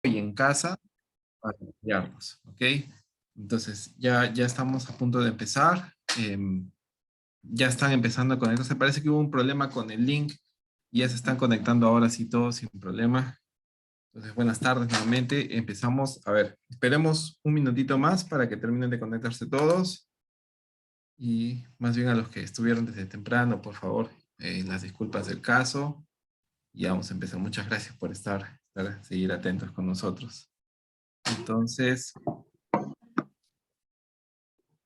y en casa para apoyarnos, ¿ok? Entonces, ya estamos a punto de empezar. Ya están empezando a conectarse. Parece que hubo un problema con el link y ya se están conectando ahora sí todos sin problema. Entonces, buenas tardes nuevamente. Empezamos. A ver, esperemos un minutito más para que terminen de conectarse todos. Y más bien a los que estuvieron desde temprano, por favor, las disculpas del caso. Y vamos a empezar. Muchas gracias por seguir atentos con nosotros. Entonces,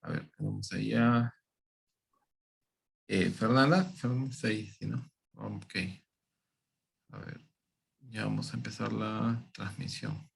a ver, tenemos allá. Fernanda está ahí, ¿sí, no? Ok. A ver, ya vamos a empezar la transmisión.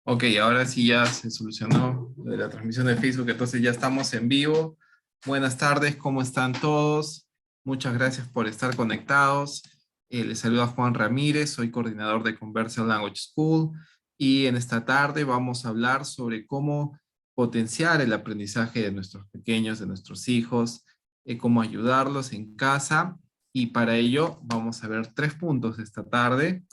Ok, ahora sí ya se solucionó lo de la transmisión de Facebook, entonces ya estamos en vivo. Buenas tardes, ¿cómo están todos? Muchas gracias por estar conectados. Les saluda Juan Ramírez, soy coordinador de Conversation Language School y en esta tarde vamos a hablar sobre cómo potenciar el aprendizaje de nuestros pequeños, de nuestros hijos, cómo ayudarlos en casa y para ello vamos a ver 3 puntos esta tarde.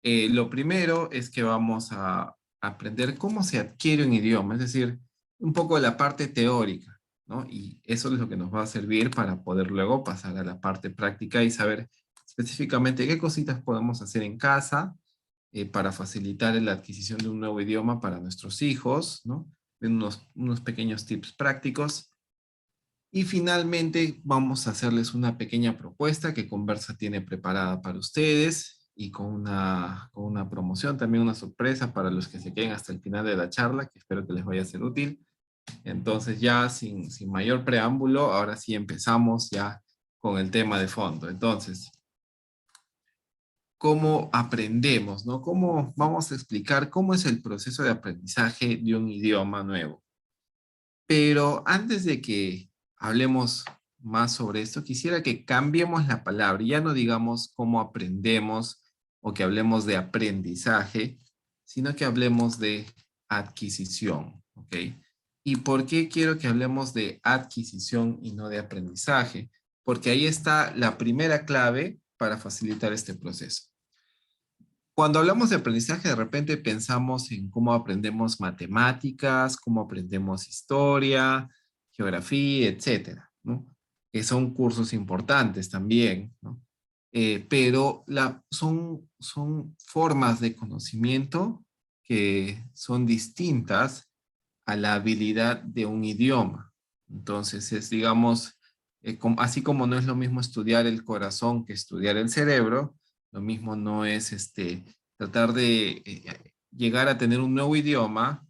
Lo primero es que vamos a aprender cómo se adquiere un idioma, es decir, un poco de la parte teórica, ¿no? Y eso es lo que nos va a servir para poder luego pasar a la parte práctica y saber específicamente qué cositas podemos hacer en casa para facilitar la adquisición de un nuevo idioma para nuestros hijos, ¿no? Unos pequeños tips prácticos. Y finalmente vamos a hacerles una pequeña propuesta que Conversa tiene preparada para ustedes y con una promoción, también una sorpresa para los que se queden hasta el final de la charla, que espero que les vaya a ser útil. Entonces ya sin mayor preámbulo, ahora sí empezamos ya con el tema de fondo. Entonces, ¿cómo aprendemos, no? ¿Cómo vamos a explicar cómo es el proceso de aprendizaje de un idioma nuevo? Pero antes de que hablemos más sobre esto, quisiera que cambiemos la palabra. Ya no digamos cómo aprendemos o que hablemos de aprendizaje, sino que hablemos de adquisición, ¿ok? ¿Y por qué quiero que hablemos de adquisición y no de aprendizaje? Porque ahí está la primera clave para facilitar este proceso. Cuando hablamos de aprendizaje, de repente pensamos en cómo aprendemos matemáticas, cómo aprendemos historia, geografía, etcétera, ¿no? Que son cursos importantes también, ¿no? Pero son formas de conocimiento que son distintas a la habilidad de un idioma. Entonces, digamos, así como no es lo mismo estudiar el corazón que estudiar el cerebro, lo mismo no es tratar de llegar a tener un nuevo idioma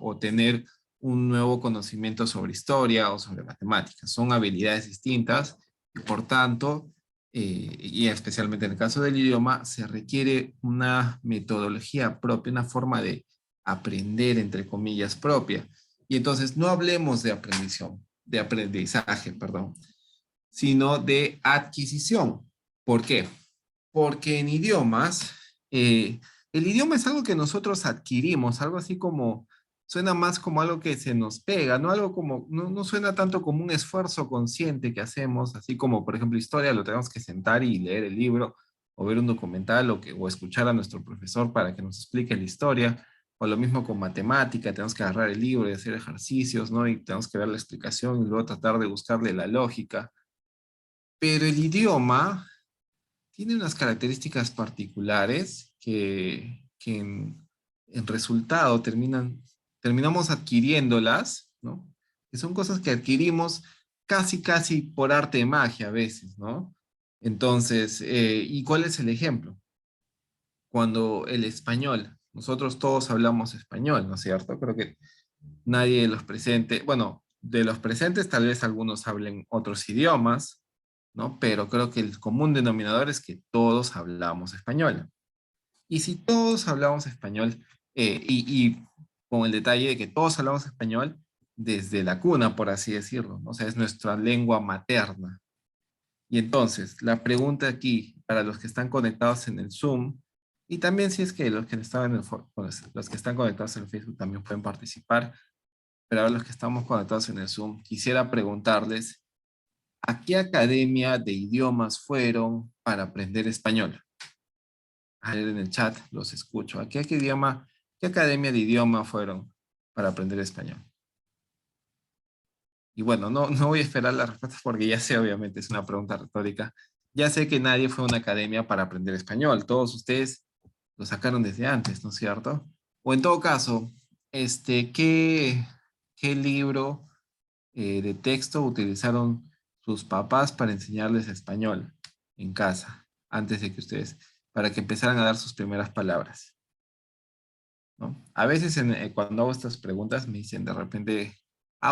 o tener un nuevo conocimiento sobre historia o sobre matemáticas. Son habilidades distintas y por tanto, y especialmente en el caso del idioma, se requiere una metodología propia, una forma de aprender, entre comillas, propia. Y entonces no hablemos de aprendizaje, perdón, sino de adquisición. ¿Por qué? Porque en idiomas, el idioma es algo que nosotros adquirimos, algo así como, suena más como algo que se nos pega, no algo como, no suena tanto como un esfuerzo consciente que hacemos, así como, por ejemplo, historia, lo tenemos que sentar y leer el libro, o ver un documental, o escuchar a nuestro profesor para que nos explique la historia, o lo mismo con matemática, tenemos que agarrar el libro y hacer ejercicios, ¿no? Y tenemos que ver la explicación y luego tratar de buscarle la lógica. Pero el idioma tiene unas características particulares que en resultado terminamos adquiriéndolas, ¿no? Que son cosas que adquirimos casi por arte de magia a veces, ¿no? Entonces, ¿y cuál es el ejemplo? Cuando el español, nosotros todos hablamos español, ¿no es cierto? Creo que nadie de los presentes, bueno, de los presentes tal vez algunos hablen otros idiomas, ¿no? Pero creo que el común denominador es que todos hablamos español. Y si todos hablamos español, y con el detalle de que todos hablamos español desde la cuna, por así decirlo, ¿no? O sea, es nuestra lengua materna. Y entonces, la pregunta aquí, para los que están conectados en el Zoom, y también si es que los que estaban en el, pues, los que están conectados en el Facebook también pueden participar, pero ahora los que estamos conectados en el Zoom, quisiera preguntarles, ¿a qué academia de idiomas fueron para aprender español? A ver en el chat, los escucho. ¿Qué academia de idioma fueron para aprender español? Y bueno, no voy a esperar las respuestas porque ya sé, obviamente, es una pregunta retórica. Ya sé que nadie fue a una academia para aprender español. Todos ustedes lo sacaron desde antes, ¿no es cierto? O en todo caso, ¿qué libro de texto utilizaron sus papás para enseñarles español en casa, antes de que ustedes, para que empezaran a dar sus primeras palabras? ¿No? A veces cuando hago estas preguntas me dicen de repente,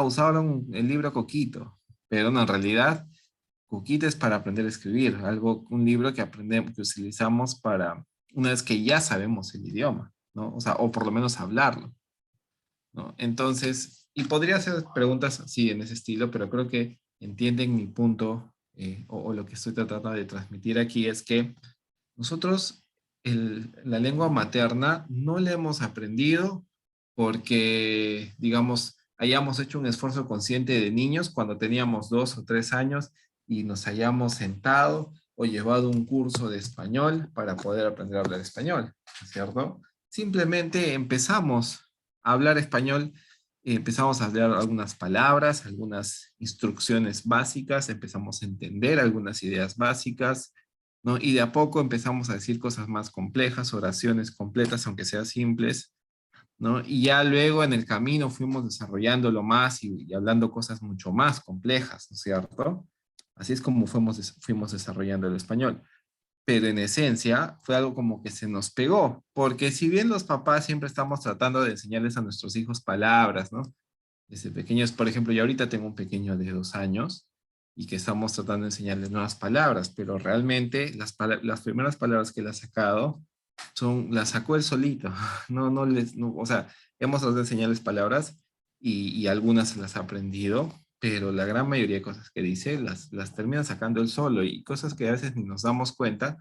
usaron el libro Coquito, pero no, en realidad Coquito es para aprender a escribir, un libro que aprendemos, que utilizamos para una vez que ya sabemos el idioma, ¿no? O sea, o por lo menos hablarlo, ¿no? Entonces, y podría hacer preguntas así en ese estilo, pero creo que entienden mi punto, o lo que estoy tratando de transmitir aquí es que nosotros la lengua materna no la hemos aprendido porque, digamos, hayamos hecho un esfuerzo consciente de niños cuando teníamos 2 o 3 años y nos hayamos sentado o llevado un curso de español para poder aprender a hablar español, ¿cierto? Simplemente empezamos a hablar español, empezamos a hablar algunas palabras, algunas instrucciones básicas, empezamos a entender algunas ideas básicas, ¿no? Y de a poco empezamos a decir cosas más complejas, oraciones completas, aunque sean simples, ¿no? Y ya luego en el camino fuimos desarrollándolo más y hablando cosas mucho más complejas, ¿no es cierto? Así es como fuimos desarrollando el español. Pero en esencia fue algo como que se nos pegó, porque si bien los papás siempre estamos tratando de enseñarles a nuestros hijos palabras, ¿no? Desde pequeños, por ejemplo, yo ahorita tengo un pequeño de 2 años y que estamos tratando de enseñarle nuevas palabras, pero realmente las primeras palabras que él ha sacado las sacó él solito. O sea, hemos tratado de enseñarles palabras y algunas las ha aprendido, pero la gran mayoría de cosas que dice las termina sacando él solo y cosas que a veces ni nos damos cuenta,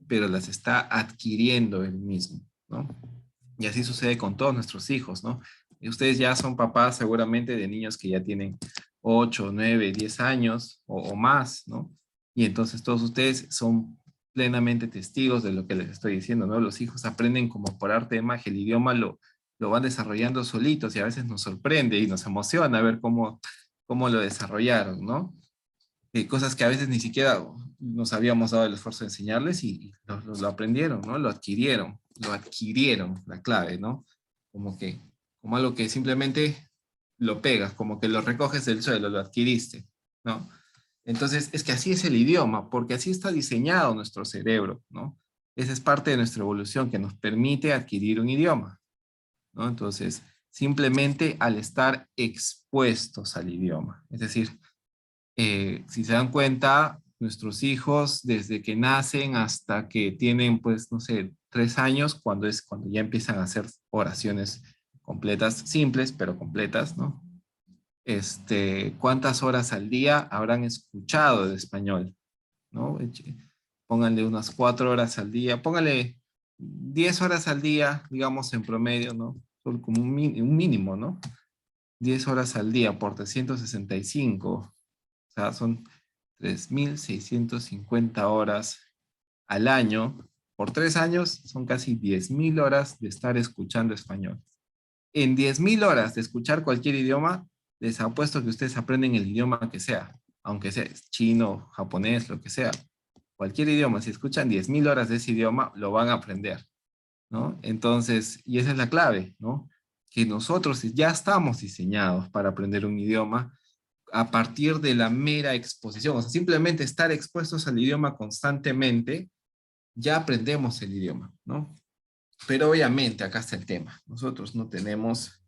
pero las está adquiriendo él mismo, ¿no? Y así sucede con todos nuestros hijos, ¿no? Y ustedes ya son papás seguramente de niños que ya tienen 8, 9, 10 años o más, ¿no? Y entonces todos ustedes son plenamente testigos de lo que les estoy diciendo, ¿no? Los hijos aprenden como por arte de magia, el idioma lo van desarrollando solitos y a veces nos sorprende y nos emociona ver cómo lo desarrollaron, ¿no? Cosas que a veces ni siquiera nos habíamos dado el esfuerzo de enseñarles y lo aprendieron, ¿no? Lo adquirieron, la clave, ¿no? Como que, como algo que simplemente lo pegas, como que lo recoges del suelo, lo adquiriste, ¿no? Entonces, es que así es el idioma, porque así está diseñado nuestro cerebro, ¿no? Esa es parte de nuestra evolución que nos permite adquirir un idioma, ¿no? Entonces, simplemente al estar expuestos al idioma, es decir, si se dan cuenta, nuestros hijos, desde que nacen hasta que tienen, pues, no sé, 3 años, cuando ya empiezan a hacer oraciones completas, simples, pero completas, ¿no? ¿Cuántas horas al día habrán escuchado de español? ¿No? Pónganle unas 4 horas al día, pónganle 10 horas al día, digamos, en promedio, ¿no? Solo como un mínimo, ¿no? 10 horas al día por 365. O sea, son 3.650 horas al año. Por 3 años son casi 10.000 horas de estar escuchando español. En 10.000 horas de escuchar cualquier idioma, les apuesto que ustedes aprenden el idioma que sea, aunque sea chino, japonés, lo que sea. Cualquier idioma, si escuchan 10.000 horas de ese idioma, lo van a aprender, ¿no? Entonces, y esa es la clave, ¿no? Que nosotros ya estamos diseñados para aprender un idioma a partir de la mera exposición, o sea, simplemente estar expuestos al idioma constantemente, ya aprendemos el idioma, ¿no? Pero obviamente acá está el tema, nosotros no tenemos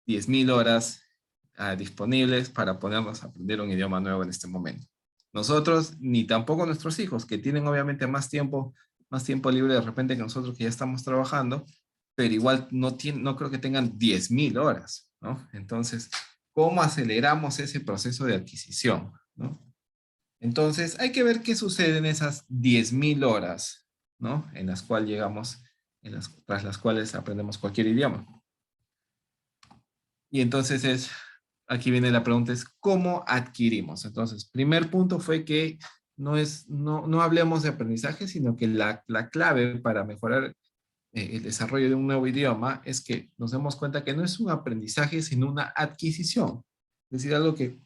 10.000 horas disponibles para ponernos a aprender un idioma nuevo en este momento. Nosotros, ni tampoco nuestros hijos, que tienen obviamente más tiempo libre de repente que nosotros que ya estamos trabajando, pero igual no creo que tengan 10.000 horas, ¿no? Entonces, ¿cómo aceleramos ese proceso de adquisición, ¿no? Entonces, hay que ver qué sucede en esas 10.000 horas, ¿no? En las cuales llegamos, tras las cuales aprendemos cualquier idioma. Y entonces aquí viene la pregunta, es ¿cómo adquirimos? Entonces, primer punto fue que no hablemos de aprendizaje, sino que la clave para mejorar el desarrollo de un nuevo idioma es que nos demos cuenta que no es un aprendizaje, sino una adquisición. Es decir, algo que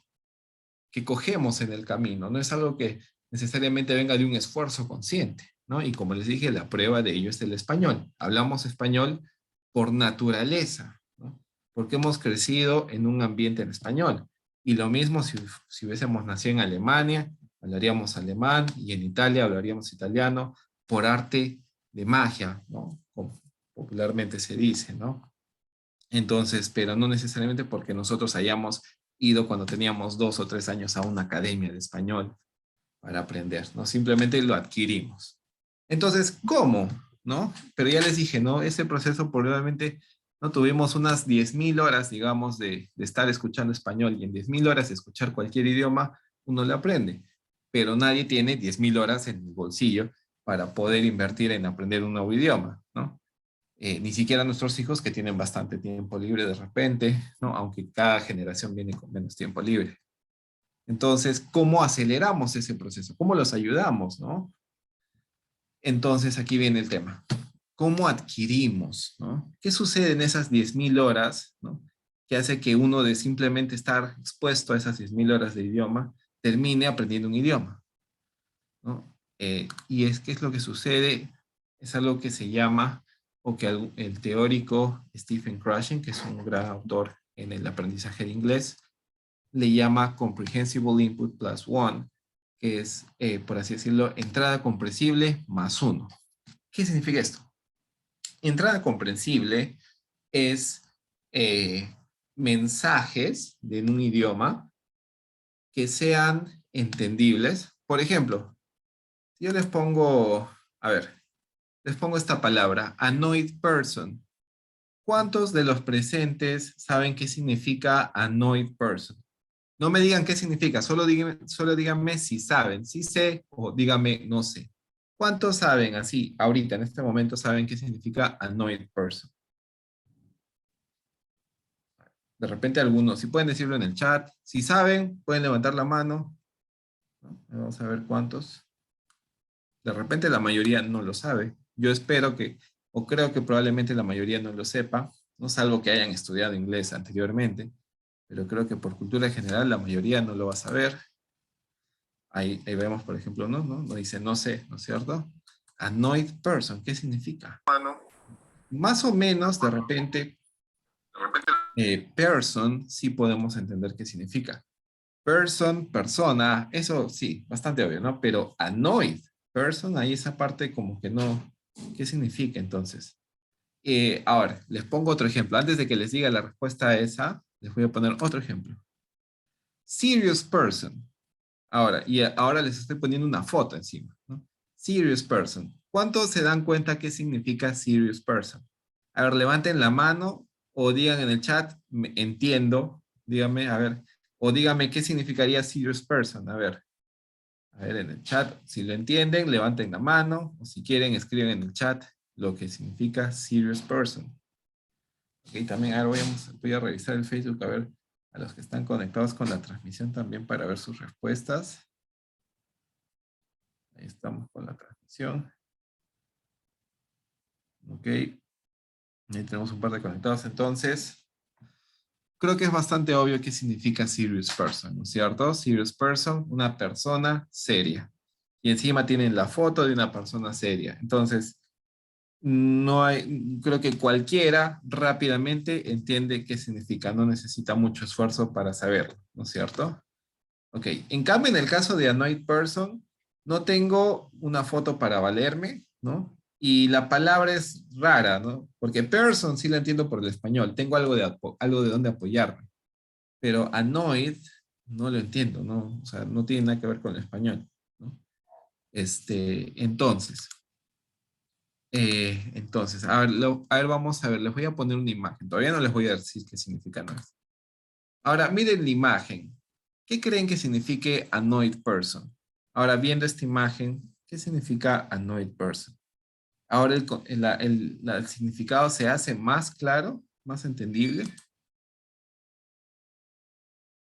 cogemos en el camino, no es algo que necesariamente venga de un esfuerzo consciente, ¿no? Y como les dije, la prueba de ello es el español. Hablamos español por naturaleza, ¿no? Porque hemos crecido en un ambiente en español. Y lo mismo si hubiésemos nacido en Alemania, hablaríamos alemán, y en Italia hablaríamos italiano, por arte de magia, ¿no? Como popularmente se dice, ¿no? Entonces, pero no necesariamente porque nosotros hayamos ido cuando teníamos 2 o 3 años a una academia de español para aprender, ¿no? Simplemente lo adquirimos. Entonces, ¿cómo? ¿No? Pero ya les dije, ¿no? Ese proceso probablemente no tuvimos unas 10.000 horas, digamos, de estar escuchando español, y en 10.000 horas de escuchar cualquier idioma, uno le aprende. Pero nadie tiene 10.000 horas en el bolsillo para poder invertir en aprender un nuevo idioma, ¿no? Ni siquiera nuestros hijos que tienen bastante tiempo libre de repente, ¿no? Aunque cada generación viene con menos tiempo libre. Entonces, ¿cómo aceleramos ese proceso? ¿Cómo los ayudamos, no? Entonces, aquí viene el tema. ¿Cómo adquirimos, no? ¿Qué sucede en esas 10.000 horas, no? Que hace que uno de simplemente estar expuesto a esas 10.000 horas de idioma termine aprendiendo un idioma, ¿no? Y es que es lo que sucede, es algo que se llama, o que el teórico Stephen Krashen, que es un gran autor en el aprendizaje de inglés, le llama Comprehensible Input Plus One, que es, por así decirlo, entrada comprensible más uno. ¿Qué significa esto? Entrada comprensible es mensajes de un idioma que sean entendibles. Por ejemplo, si yo les pongo, a ver, les pongo esta palabra, annoyed person. ¿Cuántos de los presentes saben qué significa annoyed person? No me digan qué significa, solo díganme si saben, si sé o díganme no sé. ¿Cuántos saben así, ahorita, en este momento, saben qué significa annoyed person? De repente algunos, si pueden decirlo en el chat, si saben, pueden levantar la mano, ¿no? Vamos a ver cuántos. De repente la mayoría no lo sabe. Yo espero que, o creo que probablemente la mayoría no lo sepa, no salvo que hayan estudiado inglés anteriormente, pero creo que por cultura general la mayoría no lo va a saber. Ahí vemos, por ejemplo, no dice no sé, ¿no es cierto? Annoyed person, ¿qué significa? Más o menos, de repente, person sí podemos entender qué significa. Person, persona, eso sí, bastante obvio, ¿no? Pero annoyed person, ahí esa parte como que no, ¿qué significa entonces? Ahora, les pongo otro ejemplo. Antes de que les diga la respuesta a esa, les voy a poner otro ejemplo. Serious person. Ahora les estoy poniendo una foto encima, ¿no? Serious person. ¿Cuántos se dan cuenta qué significa serious person? A ver, levanten la mano o digan en el chat, entiendo, díganme, a ver, o díganme qué significaría serious person, a ver en el chat, si lo entienden, levanten la mano, o si quieren, escriben en el chat lo que significa serious person. Ok, también ahora voy a revisar el Facebook, a ver, a los que están conectados con la transmisión también para ver sus respuestas. Ahí estamos con la transmisión. Ok. Ahí tenemos un par de conectados. Entonces, creo que es bastante obvio qué significa serious person, ¿no es cierto? Serious person, una persona seria. Y encima tienen la foto de una persona seria. Entonces, creo que cualquiera rápidamente entiende qué significa. No necesita mucho esfuerzo para saberlo, ¿no es cierto? Ok. En cambio, en el caso de annoyed person, no tengo una foto para valerme, ¿no? Y la palabra es rara, ¿no? Porque person sí la entiendo por el español, tengo algo de dónde apoyarme. pero annoyed no lo entiendo, ¿no? O sea, no tiene nada que ver con el español, ¿no? Entonces, a ver, vamos a ver, les voy a poner una imagen. Todavía no les voy a decir qué significa annoyed. Ahora, miren la imagen. ¿Qué creen que signifique annoyed person? Ahora, viendo esta imagen, ¿qué significa annoyed person? Ahora el significado se hace más claro, más entendible.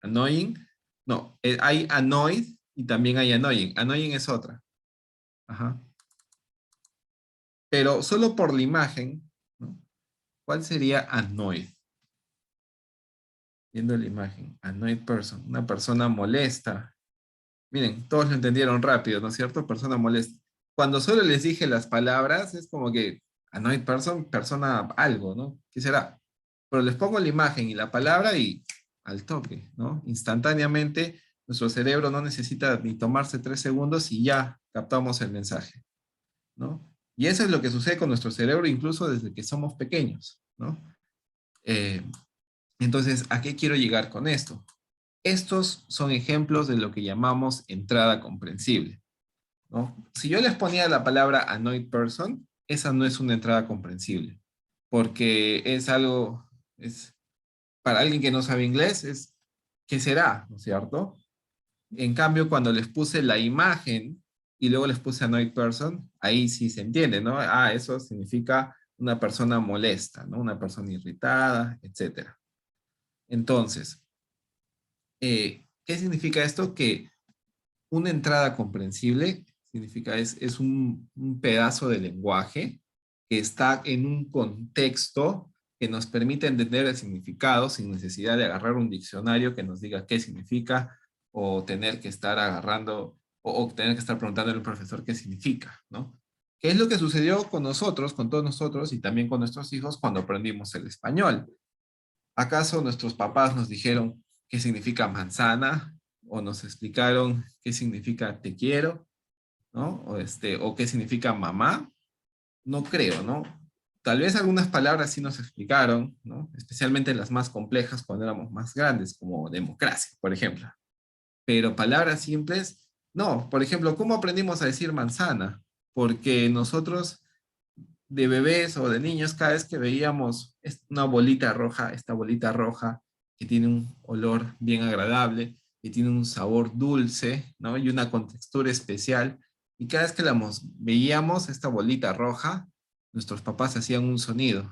Annoying. No, hay annoyed y también hay annoying. Annoying es otra. Ajá. Pero solo por la imagen, ¿no? ¿Cuál sería annoyed? Viendo la imagen. Annoyed person. Una persona molesta. Miren, todos lo entendieron rápido, ¿no es cierto? Persona molesta. Cuando solo les dije las palabras, es como que annoyed person, persona algo, ¿no? ¿Qué será? Pero les pongo la imagen y la palabra y al toque, ¿no? Instantáneamente, nuestro cerebro no necesita ni tomarse 3 segundos y ya captamos el mensaje, ¿no? Y eso es lo que sucede con nuestro cerebro incluso desde que somos pequeños, ¿no? Eh, entonces, ¿a qué quiero llegar con esto? Estos son ejemplos de lo que llamamos entrada comprensible, ¿no? Si yo les ponía la palabra annoyed person, esa no es una entrada comprensible, porque es algo, para alguien que no sabe inglés, ¿qué será? ¿No es cierto? En cambio, cuando les puse la imagen y luego les puse annoyed person, ahí sí se entiende, ¿no? Ah, eso significa una persona molesta, ¿no? Una persona irritada, etcétera. Entonces, ¿qué significa esto? Que una entrada comprensible significa es un pedazo de lenguaje que está en un contexto que nos permite entender el significado sin necesidad de agarrar un diccionario que nos diga qué significa o tener que estar agarrando o tener que estar preguntándole al profesor qué significa, ¿no? ¿Qué es lo que sucedió con nosotros, con todos nosotros y también con nuestros hijos cuando aprendimos el español? ¿Acaso nuestros papás nos dijeron qué significa manzana? ¿O nos explicaron qué significa te quiero? ¿No? O qué significa mamá. No creo, ¿no? Tal vez algunas palabras sí nos explicaron, ¿no? Especialmente las más complejas cuando éramos más grandes, como democracia, por ejemplo. Pero palabras simples, no. Por ejemplo, ¿cómo aprendimos a decir manzana? Porque nosotros de bebés o de niños, cada vez que veíamos una bolita roja, esta bolita roja que tiene un olor bien agradable, que tiene un sabor dulce, ¿no? Y una contextura especial. Y cada vez que veíamos esta bolita roja, nuestros papás hacían un sonido,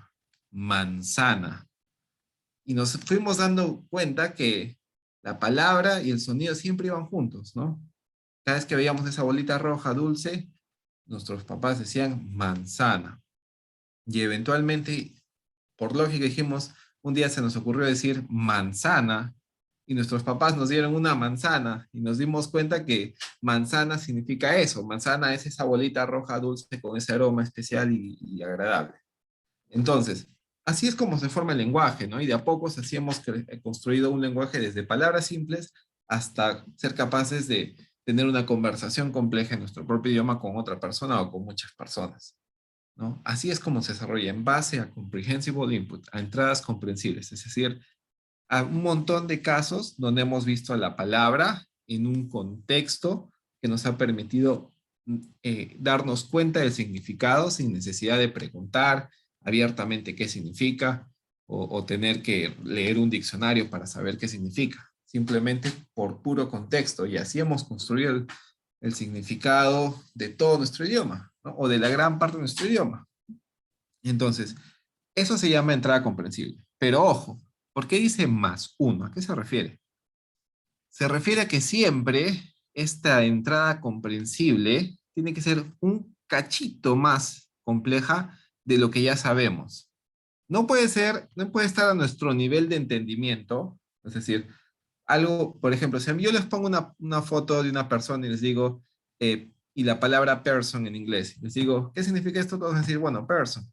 manzana. Y nos fuimos dando cuenta que la palabra y el sonido siempre iban juntos, ¿no? Cada vez que veíamos esa bolita roja dulce, nuestros papás decían manzana. Y eventualmente, por lógica, dijimos, un día se nos ocurrió decir manzana y nuestros papás nos dieron una manzana y nos dimos cuenta que manzana significa eso. Manzana es esa bolita roja dulce con ese aroma especial y agradable. Entonces, así es como se forma el lenguaje, ¿no? Y de a poco así hemos construido un lenguaje desde palabras simples hasta ser capaces de tener una conversación compleja en nuestro propio idioma con otra persona o con muchas personas, ¿no? Así es como se desarrolla en base a comprehensible input, a entradas comprensibles, es decir, a un montón de casos donde hemos visto la palabra en un contexto que nos ha permitido darnos cuenta del significado sin necesidad de preguntar abiertamente qué significa o tener que leer un diccionario para saber qué significa, simplemente por puro contexto. Y así hemos construido el significado de todo nuestro idioma, ¿no? O de la gran parte de nuestro idioma. Entonces, eso se llama entrada comprensible. Pero ojo, ¿por qué dice más uno? ¿A qué se refiere? Se refiere a que siempre esta entrada comprensible tiene que ser un cachito más compleja de lo que ya sabemos. No puede ser, no puede estar a nuestro nivel de entendimiento, es decir, algo, por ejemplo, si yo les pongo una foto de una persona y les digo, y la palabra person en inglés, les digo, ¿qué significa esto? Todos van a decir, bueno, person,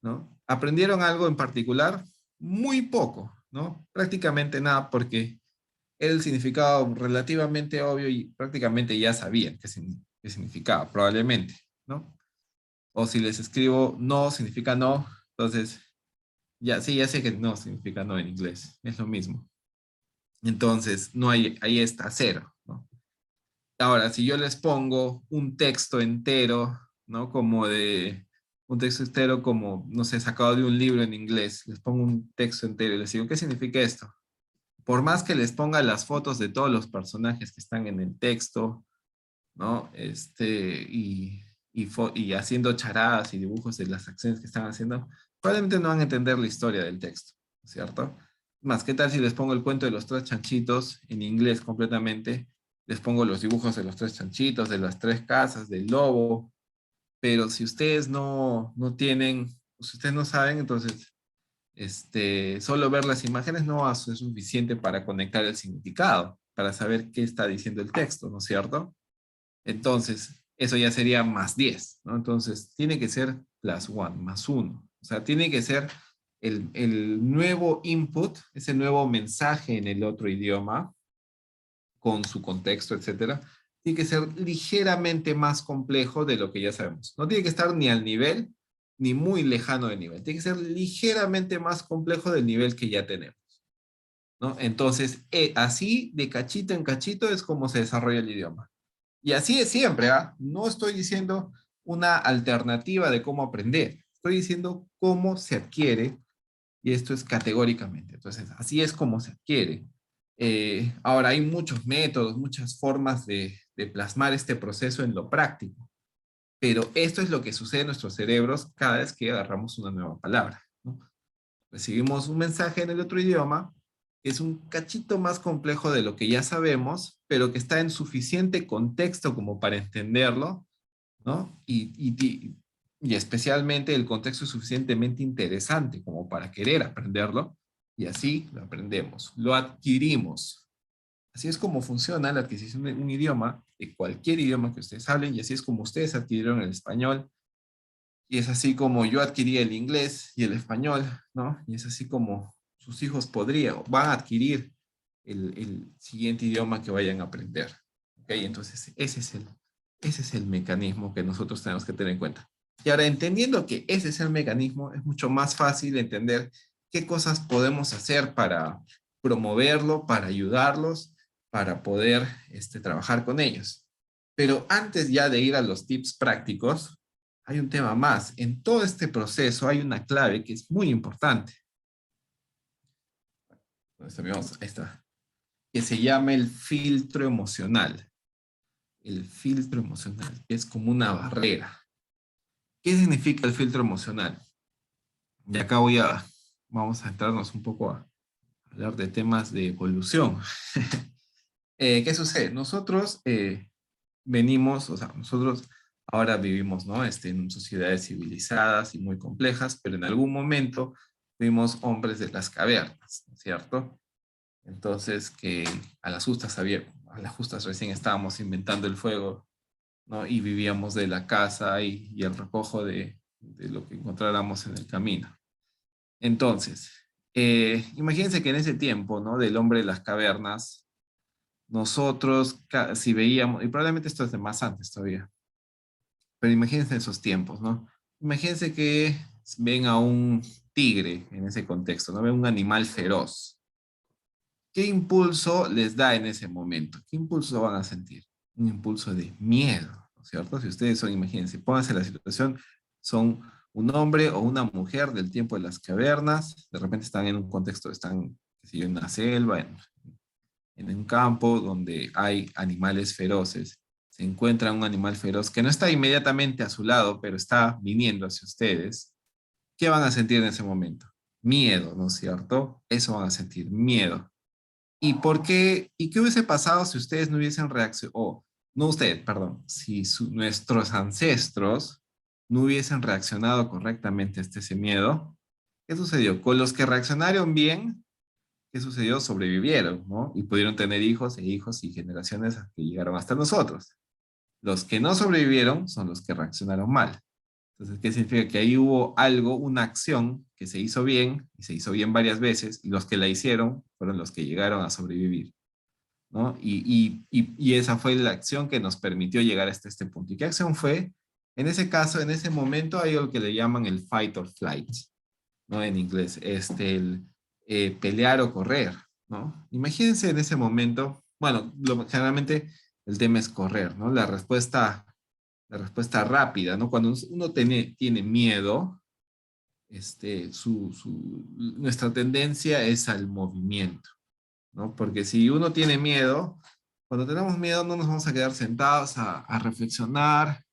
¿no? ¿Aprendieron algo en particular? Muy poco, ¿no? Prácticamente nada, porque era el significado relativamente obvio y prácticamente ya sabían qué significaba, probablemente, ¿no? O si les escribo no, significa no, entonces, ya, sí, ya sé que no significa no en inglés, es lo mismo. Entonces, no hay, ahí está cero, ¿no? Ahora, si yo les pongo un texto entero, ¿no? Un texto entero como, no sé, sacado de un libro en inglés, les pongo un texto entero y les digo, ¿qué significa esto? Por más que les ponga las fotos de todos los personajes que están en el texto, ¿no? Y haciendo charadas y dibujos de las acciones que están haciendo, probablemente no van a entender la historia del texto, ¿cierto? Más, ¿qué tal si les pongo el cuento de los tres chanchitos en inglés completamente? Les pongo los dibujos de los tres chanchitos, de las tres casas, del lobo, pero si ustedes no tienen, si ustedes no saben, entonces solo ver las imágenes no va a ser suficiente para conectar el significado, para saber qué está diciendo el texto, ¿no es cierto? Entonces, eso ya sería más 10, ¿no? Entonces, tiene que ser plus one, más uno. O sea, tiene que ser el nuevo input, ese nuevo mensaje en el otro idioma, con su contexto, etcétera, tiene que ser ligeramente más complejo de lo que ya sabemos. No tiene que estar ni al nivel, ni muy lejano del nivel. Tiene que ser ligeramente más complejo del nivel que ya tenemos, ¿no? Entonces, así de cachito en cachito es como se desarrolla el idioma. Y así es siempre, ¿ah? No estoy diciendo una alternativa de cómo aprender. Estoy diciendo cómo se adquiere, y esto es categóricamente. Entonces, así es como se adquiere. Ahora, hay muchos métodos, muchas formas de plasmar este proceso en lo práctico, pero esto es lo que sucede en nuestros cerebros cada vez que agarramos una nueva palabra, ¿no? Recibimos un mensaje en el otro idioma, que es un cachito más complejo de lo que ya sabemos, pero que está en suficiente contexto como para entenderlo, ¿no? Y especialmente el contexto es suficientemente interesante como para querer aprenderlo, y así lo aprendemos, lo adquirimos. Así es como funciona la adquisición de un idioma, de cualquier idioma que ustedes hablen, y así es como ustedes adquirieron el español, y es así como yo adquirí el inglés y el español, ¿no? Y es así como sus hijos podrían, van a adquirir el siguiente idioma que vayan a aprender. ¿Ok? Entonces, ese es el mecanismo que nosotros tenemos que tener en cuenta. Y ahora, entendiendo que ese es el mecanismo, es mucho más fácil entender qué cosas podemos hacer para promoverlo, para ayudarlos, para poder trabajar con ellos. Pero antes ya de ir a los tips prácticos, hay un tema más. En todo este proceso hay una clave que es muy importante. Ahí está. Que se llama el filtro emocional. El filtro emocional, que es como una barrera. ¿Qué significa el filtro emocional? Y acá vamos a entrarnos un poco a hablar de temas de evolución. ¿Qué sucede? Nosotros venimos, o sea, nosotros ahora vivimos, ¿no? En sociedades civilizadas y muy complejas, pero en algún momento fuimos hombres de las cavernas, ¿no es cierto? Entonces, que a las justas recién estábamos inventando el fuego, ¿no? Y vivíamos de la caza y el recojo de lo que encontráramos en el camino. Entonces, imagínense que en ese tiempo, ¿no? Del hombre de las cavernas, nosotros, si veíamos, y probablemente esto es de más antes todavía, pero imagínense esos tiempos, ¿no? Imagínense que ven a un tigre en ese contexto, ¿no? Ven un animal feroz. ¿Qué impulso les da en ese momento? ¿Qué impulso van a sentir? Un impulso de miedo, ¿no es cierto? Si ustedes son, imagínense, pónganse en la situación, son un hombre o una mujer del tiempo de las cavernas, de repente están en un contexto, están, qué sé yo, en una selva, en un campo donde hay animales feroces. Se encuentra un animal feroz que no está inmediatamente a su lado, pero está viniendo hacia ustedes. ¿Qué van a sentir en ese momento? Miedo, ¿no es cierto? Eso van a sentir, miedo. ¿Y por qué? ¿Y qué hubiese pasado si ustedes no hubiesen reaccionado? O, no usted, perdón, si nuestros ancestros no hubiesen reaccionado correctamente a ese miedo. ¿Qué sucedió? Con los que reaccionaron bien, ¿qué sucedió? Sobrevivieron, ¿no? Y pudieron tener hijos e hijos y generaciones que llegaron hasta nosotros. Los que no sobrevivieron son los que reaccionaron mal. Entonces, ¿qué significa? Que ahí hubo algo, una acción que se hizo bien, y se hizo bien varias veces, y los que la hicieron fueron los que llegaron a sobrevivir, ¿no? Y esa fue la acción que nos permitió llegar hasta este punto. ¿Y qué acción fue? En ese caso, en ese momento, hay algo que le llaman el fight or flight, ¿no? En inglés, el pelear o correr. ¿no? Imagínense en ese momento, bueno, generalmente el tema es correr, ¿no? La respuesta rápida, ¿no? Cuando uno tiene miedo, nuestra tendencia es al movimiento, ¿no? Porque si uno tiene miedo, cuando tenemos miedo no nos vamos a quedar sentados a reflexionar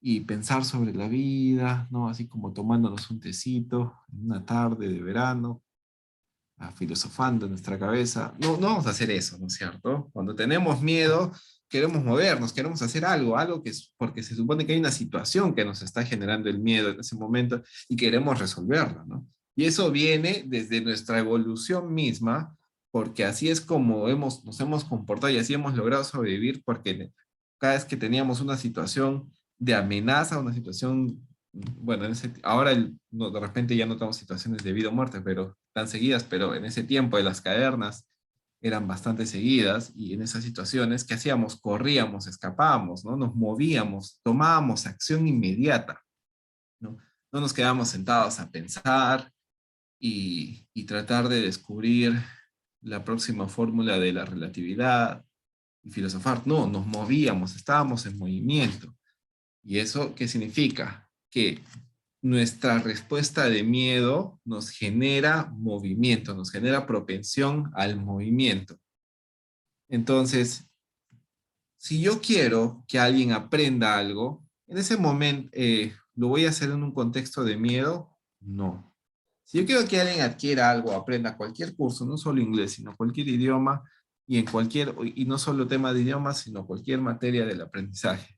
y pensar sobre la vida, ¿no? Así como tomándonos un tecito en una tarde de verano, filosofando en nuestra cabeza. No, no vamos a hacer eso, ¿no es cierto? Cuando tenemos miedo, queremos movernos, queremos hacer algo, algo que es porque se supone que hay una situación que nos está generando el miedo en ese momento y queremos resolverla, ¿no? Y eso viene desde nuestra evolución misma, porque así es como nos hemos comportado y así hemos logrado sobrevivir, porque cada vez que teníamos una situación de amenaza, una situación, bueno, ahora no, de repente ya no tenemos situaciones de vida o muerte, pero tan seguidas, pero en ese tiempo de las cavernas eran bastante seguidas y en esas situaciones, ¿qué hacíamos? Corríamos, escapábamos, ¿no? Nos movíamos, tomábamos acción inmediata, ¿no? No nos quedábamos sentados a pensar y tratar de descubrir la próxima fórmula de la relatividad y filosofar. No, nos movíamos, estábamos en movimiento. ¿Y eso qué significa? Que nuestra respuesta de miedo nos genera movimiento, nos genera propensión al movimiento. Entonces, si yo quiero que alguien aprenda algo, en ese momento, ¿lo voy a hacer en un contexto de miedo? No. Si yo quiero que alguien adquiera algo, aprenda cualquier curso, no solo inglés, sino cualquier idioma, y no solo tema de idiomas, sino cualquier materia del aprendizaje.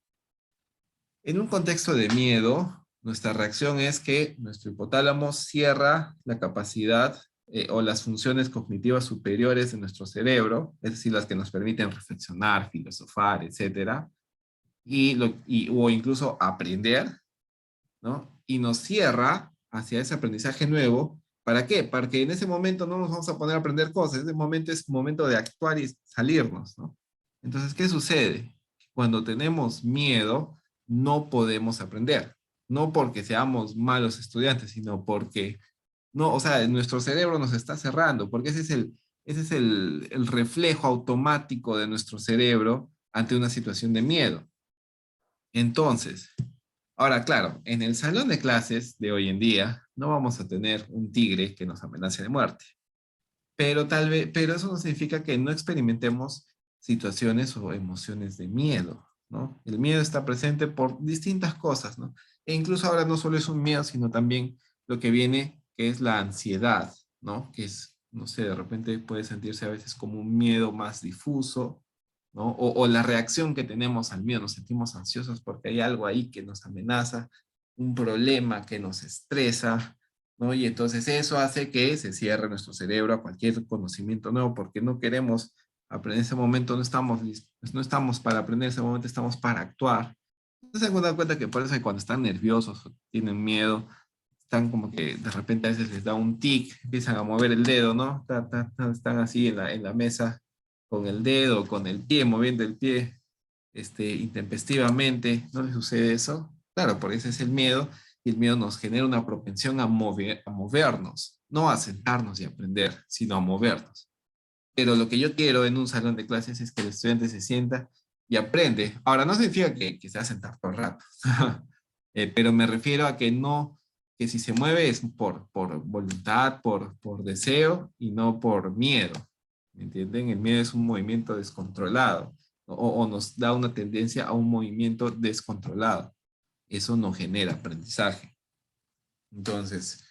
En un contexto de miedo, nuestra reacción es que nuestro hipotálamo cierra la capacidad o las funciones cognitivas superiores de nuestro cerebro, es decir, las que nos permiten reflexionar, filosofar, etcétera, o incluso aprender, ¿no? Y nos cierra hacia ese aprendizaje nuevo. ¿Para qué? Para que en ese momento no nos vamos a poner a aprender cosas, ese momento es momento de actuar y salirnos, ¿no? Entonces, ¿qué sucede? Cuando tenemos miedo, no podemos aprender. No porque seamos malos estudiantes, sino porque, no, o sea, nuestro cerebro nos está cerrando, porque ese es el reflejo automático de nuestro cerebro ante una situación de miedo. Entonces, ahora, claro, en el salón de clases de hoy en día no vamos a tener un tigre que nos amenace de muerte, pero eso no significa que no experimentemos situaciones o emociones de miedo, ¿no? El miedo está presente por distintas cosas, ¿no? E incluso ahora no solo es un miedo, sino también lo que viene, que es la ansiedad, ¿no? Que es, no sé, de repente puede sentirse a veces como un miedo más difuso, ¿no? O la reacción que tenemos al miedo, nos sentimos ansiosos porque hay algo ahí que nos amenaza, un problema que nos estresa, ¿no? Y entonces eso hace que se cierre nuestro cerebro a cualquier conocimiento nuevo porque no queremos aprender en ese momento, no estamos listos, no estamos para aprender en ese momento, estamos para actuar. Entonces se dan cuenta que por eso cuando están nerviosos o tienen miedo, están como que de repente a veces les da un tic, empiezan a mover el dedo, ¿no? Están así en la mesa con el dedo, con el pie, moviendo el pie intempestivamente. ¿No les sucede eso? Claro, por eso es el miedo, y el miedo nos genera una propensión a movernos, no a sentarnos y aprender, sino a movernos. Pero lo que yo quiero en un salón de clases es que el estudiante se sienta y aprende. Ahora, no significa que se va a sentar todo el rato, pero me refiero a que no, que si se mueve es por voluntad, por deseo y no por miedo. ¿Me entienden? El miedo es un movimiento descontrolado o nos da una tendencia a un movimiento descontrolado. Eso no genera aprendizaje. Entonces,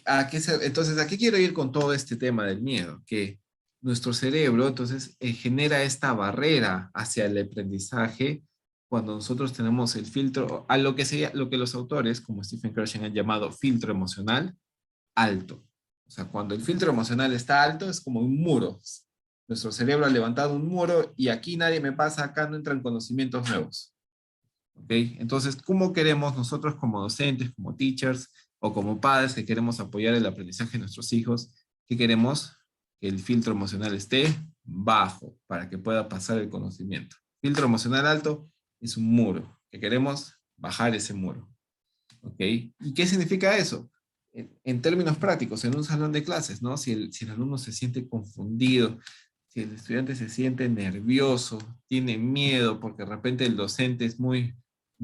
entonces, ¿a qué quiero ir con todo este tema del miedo? Que nuestro cerebro, entonces, genera esta barrera hacia el aprendizaje cuando nosotros tenemos el filtro, a lo que los autores, como Stephen Krashen, han llamado filtro emocional alto. O sea, cuando el filtro emocional está alto, es como un muro. Nuestro cerebro ha levantado un muro y aquí nadie me pasa, acá no entran conocimientos nuevos. ¿Ok? Entonces, ¿cómo queremos nosotros como docentes, como teachers o como padres que queremos apoyar el aprendizaje de nuestros hijos? ¿Qué queremos? Que el filtro emocional esté bajo para que pueda pasar el conocimiento. Filtro emocional alto es un muro, que queremos bajar ese muro. ¿Ok? ¿Y qué significa eso? en términos prácticos, en un salón de clases, ¿no? Si el alumno se siente confundido, si el estudiante se siente nervioso, tiene miedo porque de repente el docente es un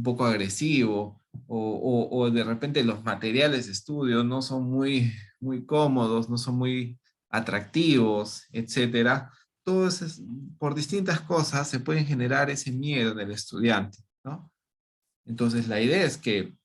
poco agresivo, o de repente los materiales de estudio no son muy cómodos, no son muy atractivos, etcétera. Todo eso por distintas cosas se pueden generar ese miedo en el estudiante, ¿no? Entonces la idea es que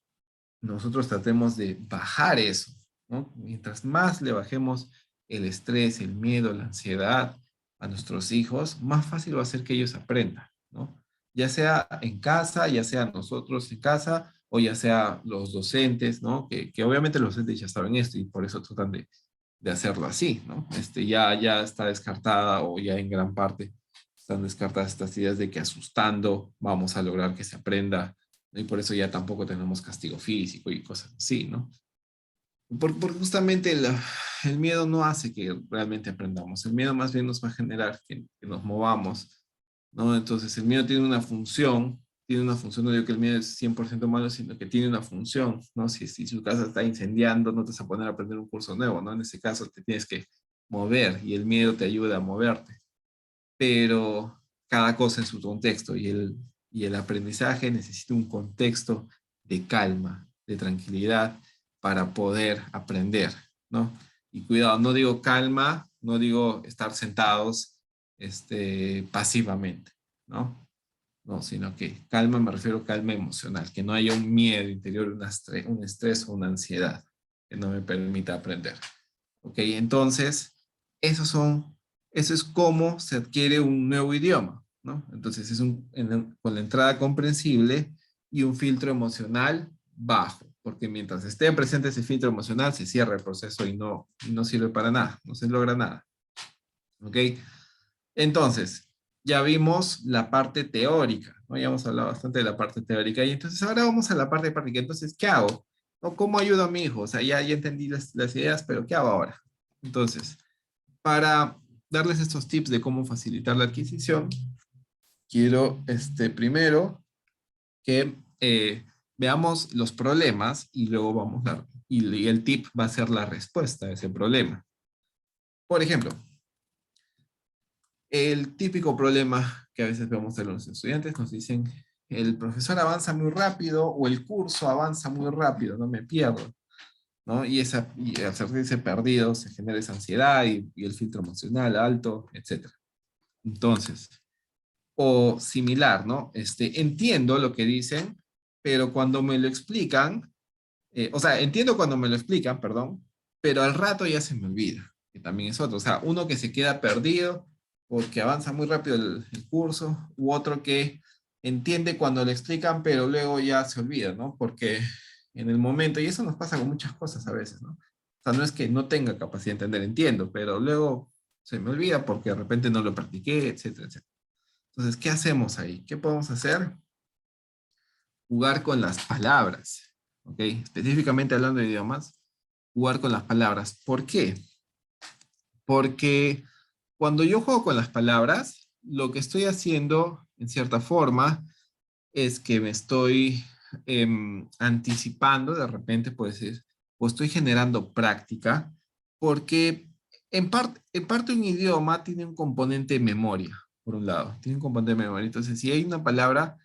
nosotros tratemos de bajar eso, ¿no? Mientras más le bajemos el estrés, el miedo, la ansiedad a nuestros hijos, más fácil va a ser que ellos aprendan, ¿no? Ya sea en casa, ya sea nosotros en casa, o ya sea los docentes, ¿no? Que obviamente los docentes ya saben esto y por eso tratan de hacerlo así, ¿no? Ya está descartada o ya en gran parte están descartadas estas ideas de que asustando vamos a lograr que se aprenda, ¿no? Y por eso ya tampoco tenemos castigo físico y cosas así, ¿no? Porque justamente el miedo no hace que realmente aprendamos. El miedo más bien nos va a generar que nos movamos, ¿no? Entonces el miedo tiene una función, no digo que el miedo es 100% malo, sino que tiene una función, ¿no? Si su casa está incendiando, no te vas a poner a aprender un curso nuevo, ¿no? En ese caso te tienes que mover y el miedo te ayuda a moverte. Pero cada cosa en su contexto y el aprendizaje necesita un contexto de calma, de tranquilidad para poder aprender, ¿no? Y cuidado, no digo calma, no digo estar sentados pasivamente, ¿no? No, sino que calma me refiero a calma emocional, que no haya un miedo interior, un estrés o una ansiedad que no me permita aprender. ¿Ok? Entonces, esos son, eso es cómo se adquiere un nuevo idioma, ¿no? Entonces, con la entrada comprensible y un filtro emocional bajo, porque mientras esté presente ese filtro emocional, se cierra el proceso y no sirve para nada, no se logra nada. ¿Ok? Entonces, ya vimos la parte teórica, ¿no? Ya hemos hablado bastante de la parte teórica y entonces ahora vamos a la parte práctica. Entonces, ¿qué hago? ¿No? ¿Cómo ayudo a mi hijo? O sea, ya entendí las ideas, pero ¿qué hago ahora? Entonces, para darles estos tips de cómo facilitar la adquisición, quiero primero que veamos los problemas y luego y el tip va a ser la respuesta a ese problema. Por ejemplo, el típico problema que a veces vemos en los estudiantes nos dicen, el profesor avanza muy rápido o el curso avanza muy rápido, no me pierdo, ¿no? Y al sentirse perdido se genera esa ansiedad y el filtro emocional alto, etcétera. Entonces, o similar, ¿no? Entiendo lo que dicen, pero cuando me lo explican, o sea, entiendo cuando me lo explican, perdón, pero al rato ya se me olvida, que también es otro. O sea, uno que se queda perdido porque avanza muy rápido el curso, u otro que entiende cuando le explican, pero luego ya se olvida, ¿no? Porque en el momento, y eso nos pasa con muchas cosas a veces, ¿no? O sea, no es que no tenga capacidad de entender, entiendo, pero luego se me olvida porque de repente no lo practiqué, etcétera, etcétera. Entonces, ¿qué hacemos ahí? ¿Qué podemos hacer? Jugar con las palabras, ¿ok? Específicamente hablando de idiomas, jugar con las palabras. ¿Por qué? Porque cuando yo juego con las palabras, lo que estoy haciendo, en cierta forma, es que me estoy anticipando, de repente, puede ser, o estoy generando práctica, porque en parte un idioma tiene un componente de memoria, por un lado, tiene un componente de memoria. Entonces, si hay una palabra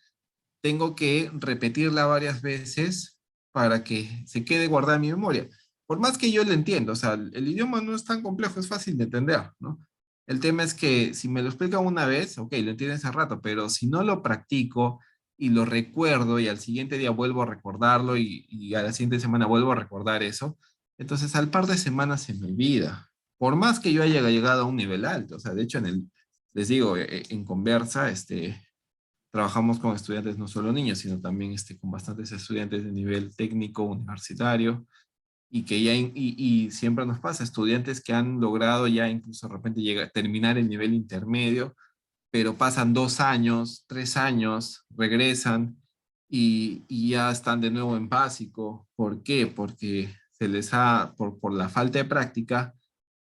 tengo que repetirla varias veces para que se quede guardada en mi memoria. Por más que yo lo entiendo, o sea, el idioma no es tan complejo, es fácil de entender, ¿no? El tema es que si me lo explican una vez, ok, lo entiendo hace rato, pero si no lo practico y lo recuerdo y al siguiente día vuelvo a recordarlo y a la siguiente semana vuelvo a recordar eso, entonces al par de semanas se me olvida. Por más que yo haya llegado a un nivel alto, o sea, de hecho les digo, en conversa, trabajamos con estudiantes, no solo niños, sino también con bastantes estudiantes de nivel técnico, universitario, y que y siempre nos pasa, estudiantes que han logrado ya incluso de repente terminar el nivel intermedio, pero pasan 2 años, 3 años, regresan y ya están de nuevo en básico. ¿Por qué? Porque por la falta de práctica,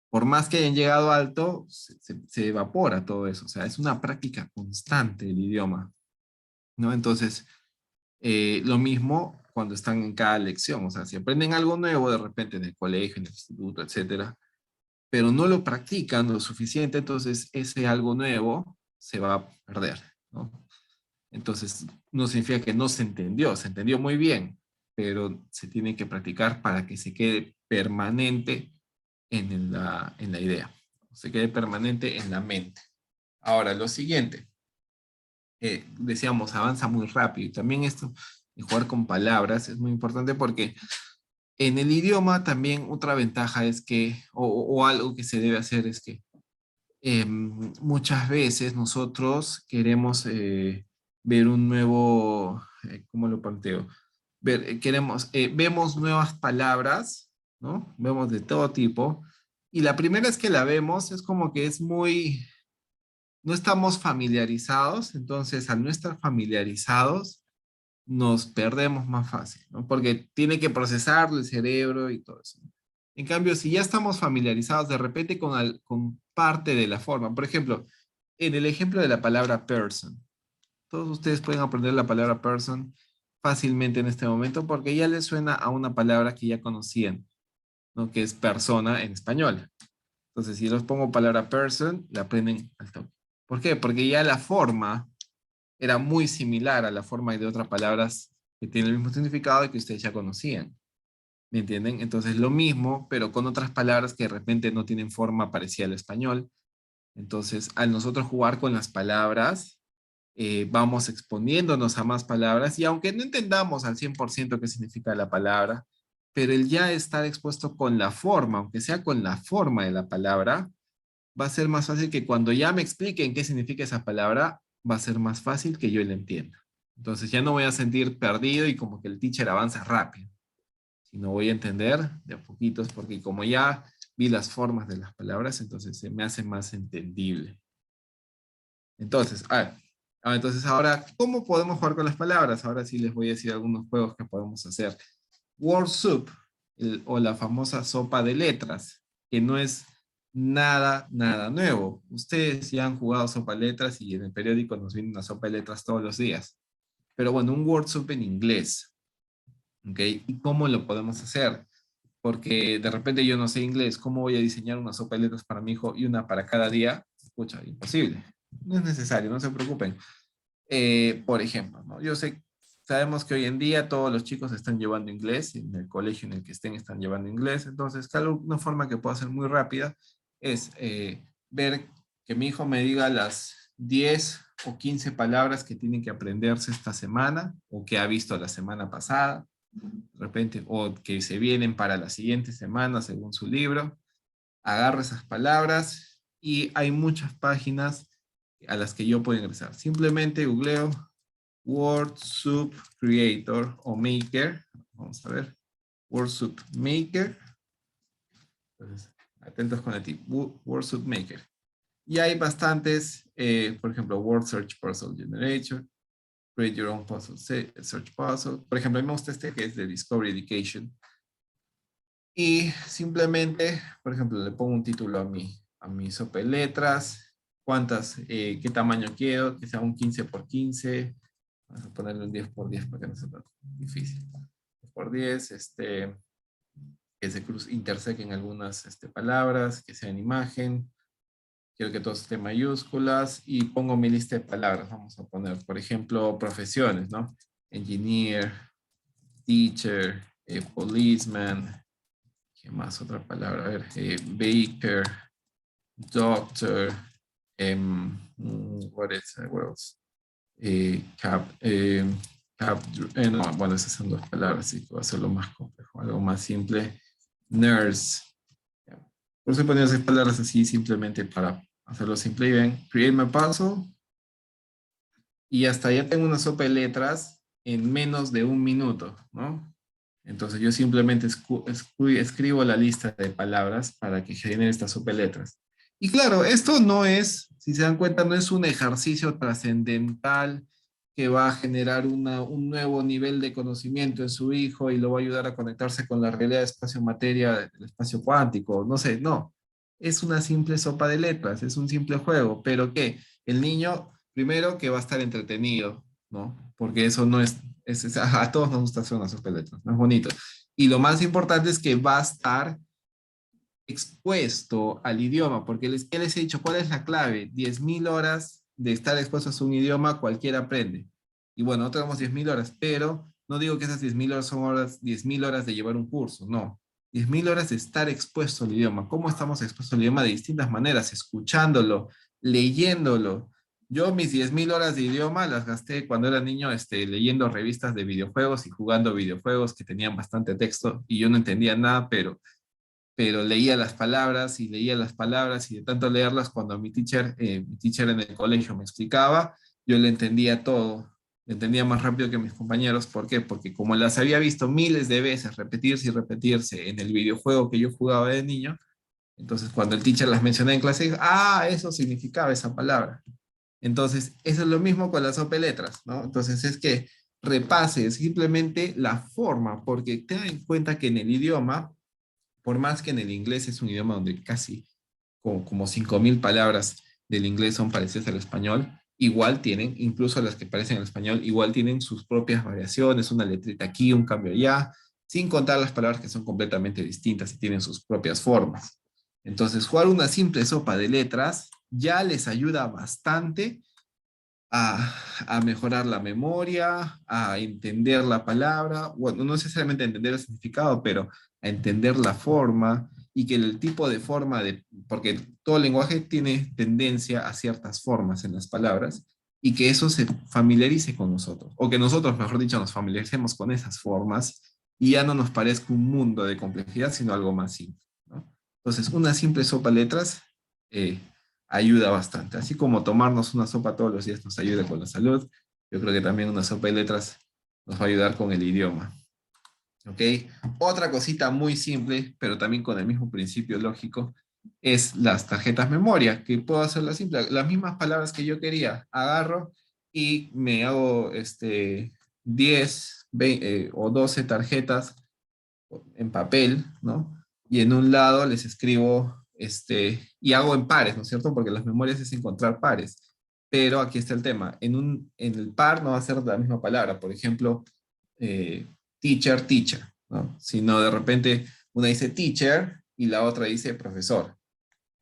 por más que hayan llegado alto, se evapora todo eso. O sea, es una práctica constante el idioma. ¿No? Entonces, lo mismo cuando están en cada lección. O sea, si aprenden algo nuevo de repente en el colegio, en el instituto, etcétera, pero no lo practican lo suficiente, entonces ese algo nuevo se va a perder, ¿no? Entonces, no significa que no se entendió muy bien, pero se tiene que practicar para que se quede permanente en la idea, se quede permanente en la mente. Ahora, lo siguiente, decíamos, avanza muy rápido. Y también esto de jugar con palabras es muy importante porque en el idioma también otra ventaja es que, o algo que se debe hacer es que muchas veces nosotros queremos ver un nuevo, ¿cómo lo planteo? Vemos nuevas palabras, ¿no? Vemos de todo tipo. Y la primera vez que la vemos es como que es muy, no estamos familiarizados, entonces al no estar familiarizados nos perdemos más fácil, ¿no? Porque tiene que procesarlo el cerebro y todo eso. En cambio, si ya estamos familiarizados de repente con parte de la forma, por ejemplo, en el ejemplo de la palabra person, todos ustedes pueden aprender la palabra person fácilmente en este momento porque ya les suena a una palabra que ya conocían, ¿no? Que es persona en español. Entonces, si les pongo palabra person, la aprenden al toque. ¿Por qué? Porque ya la forma era muy similar a la forma de otras palabras que tienen el mismo significado y que ustedes ya conocían. ¿Me entienden? Entonces, lo mismo, pero con otras palabras que de repente no tienen forma parecida al español. Entonces, al nosotros jugar con las palabras, vamos exponiéndonos a más palabras y aunque no entendamos al 100% qué significa la palabra, pero el ya estar expuesto con la forma, aunque sea con la forma de la palabra, va a ser más fácil que cuando ya me expliquen qué significa esa palabra, va a ser más fácil que yo la entienda. Entonces ya no voy a sentir perdido y como que el teacher avanza rápido, sino voy a entender de a poquitos porque como ya vi las formas de las palabras, entonces se me hace más entendible. Entonces, entonces ahora, ¿cómo podemos jugar con las palabras? Ahora sí les voy a decir algunos juegos que podemos hacer. Word Soup, o la famosa sopa de letras, que no es nada nuevo. Ustedes ya han jugado sopa de letras y en el periódico nos viene una sopa de letras todos los días. Pero bueno, un Word Soup en inglés. ¿Ok? ¿Y cómo lo podemos hacer? Porque de repente yo no sé inglés, ¿cómo voy a diseñar una sopa de letras para mi hijo y una para cada día? Escucha, imposible. No es necesario, no se preocupen. Por ejemplo, ¿no? Sabemos que hoy en día todos los chicos están llevando inglés, en el colegio en el que están llevando inglés, entonces una forma que puedo hacer muy rápida es ver que mi hijo me diga las 10 o 15 palabras que tienen que aprenderse esta semana o que ha visto la semana pasada, de repente, o que se vienen para la siguiente semana según su libro. Agarro esas palabras y hay muchas páginas a las que yo puedo ingresar. Simplemente googleo Word Soup Creator o Maker. Vamos a ver. Word Soup Maker. Entonces, atentos con el tip. Word Soup Maker. Y hay bastantes, por ejemplo, Word Search Puzzle Generator, Create Your Own Puzzle, Search Puzzle. Por ejemplo, a mí me gusta este que es de Discovery Education. Y simplemente, por ejemplo, le pongo un título a mi sopa de letras, qué tamaño quiero, que sea un 15 por 15, vamos a ponerle un 10 por 10 para que no sea tan difícil. 10 por 10, que se intersequen algunas palabras, que sea en imagen, quiero que todo esté en mayúsculas y pongo mi lista de palabras. Vamos a poner, por ejemplo, profesiones, ¿no? Engineer, teacher, policeman, ¿qué más? Otra palabra, a ver, baker, doctor, what else? No, bueno, esas son dos palabras, así que va a ser lo más complejo, algo más simple. Nurse. Por eso he ponido esas palabras así simplemente para hacerlo simple y ven. Create my puzzle. Y hasta ya tengo una sopa de letras en menos de un minuto, ¿no? Entonces yo simplemente escribo la lista de palabras para que genere esta sopa de letras. Y claro, esto no es, si se dan cuenta, no es un ejercicio trascendental que va a generar un nuevo nivel de conocimiento en su hijo y lo va a ayudar a conectarse con la realidad de espacio-materia, del espacio cuántico, no sé, no. Es una simple sopa de letras, es un simple juego, pero que el niño, primero, que va a estar entretenido, ¿no? Porque eso no es, A todos nos gusta hacer una sopa de letras, no es bonito. Y lo más importante es que va a estar expuesto al idioma, porque ¿qué les he dicho? ¿Cuál es la clave? 10.000 horas de estar expuestos a un idioma, cualquiera aprende. Y bueno, no tenemos 10.000 horas, pero no digo que esas 10.000 horas son 10.000 horas de llevar un curso, no. 10.000 horas de estar expuesto al idioma. ¿Cómo estamos expuestos al idioma? De distintas maneras, escuchándolo, leyéndolo. Yo mis 10.000 horas de idioma las gasté cuando era niño leyendo revistas de videojuegos y jugando videojuegos que tenían bastante texto y yo no entendía nada, pero leía las palabras y leía las palabras y de tanto leerlas cuando mi teacher en el colegio me explicaba, yo le entendía todo, le entendía más rápido que mis compañeros. ¿Por qué? Porque como las había visto miles de veces repetirse y repetirse en el videojuego que yo jugaba de niño, entonces cuando el teacher las mencionaba en clase, dijo, ah, eso significaba esa palabra. Entonces, eso es lo mismo con las sopa de letras, ¿no? Entonces es que repase simplemente la forma, porque ten en cuenta que en el idioma por más que en el inglés es un idioma donde casi como 5.000 palabras del inglés son parecidas al español, igual tienen, incluso las que parecen al español, igual tienen sus propias variaciones, una letrita aquí, un cambio allá, sin contar las palabras que son completamente distintas y tienen sus propias formas. Entonces, jugar una simple sopa de letras ya les ayuda bastante a mejorar la memoria, a entender la palabra, bueno, no necesariamente a entender el significado, pero a entender la forma y que el tipo de forma porque todo lenguaje tiene tendencia a ciertas formas en las palabras y que eso se familiarice con nosotros, o que nosotros, mejor dicho, nos familiaricemos con esas formas y ya no nos parezca un mundo de complejidad, sino algo más simple, ¿no? Entonces, una simple sopa de letras eh, ayuda bastante. Así como tomarnos una sopa todos los días nos ayuda con la salud, yo creo que también una sopa de letras nos va a ayudar con el idioma. ¿Ok? Otra cosita muy simple, pero también con el mismo principio lógico, es las tarjetas memoria, que puedo hacerlas simple. Las mismas palabras que yo quería, agarro y me hago 10 20, o 12 tarjetas en papel, ¿no? Y en un lado les escribo, y hago en pares, ¿no es cierto? Porque las memorias es encontrar pares. Pero aquí está el tema. En el par no va a ser la misma palabra. Por ejemplo, eh, teacher, teacher, ¿no? Sino de repente una dice teacher y la otra dice profesor.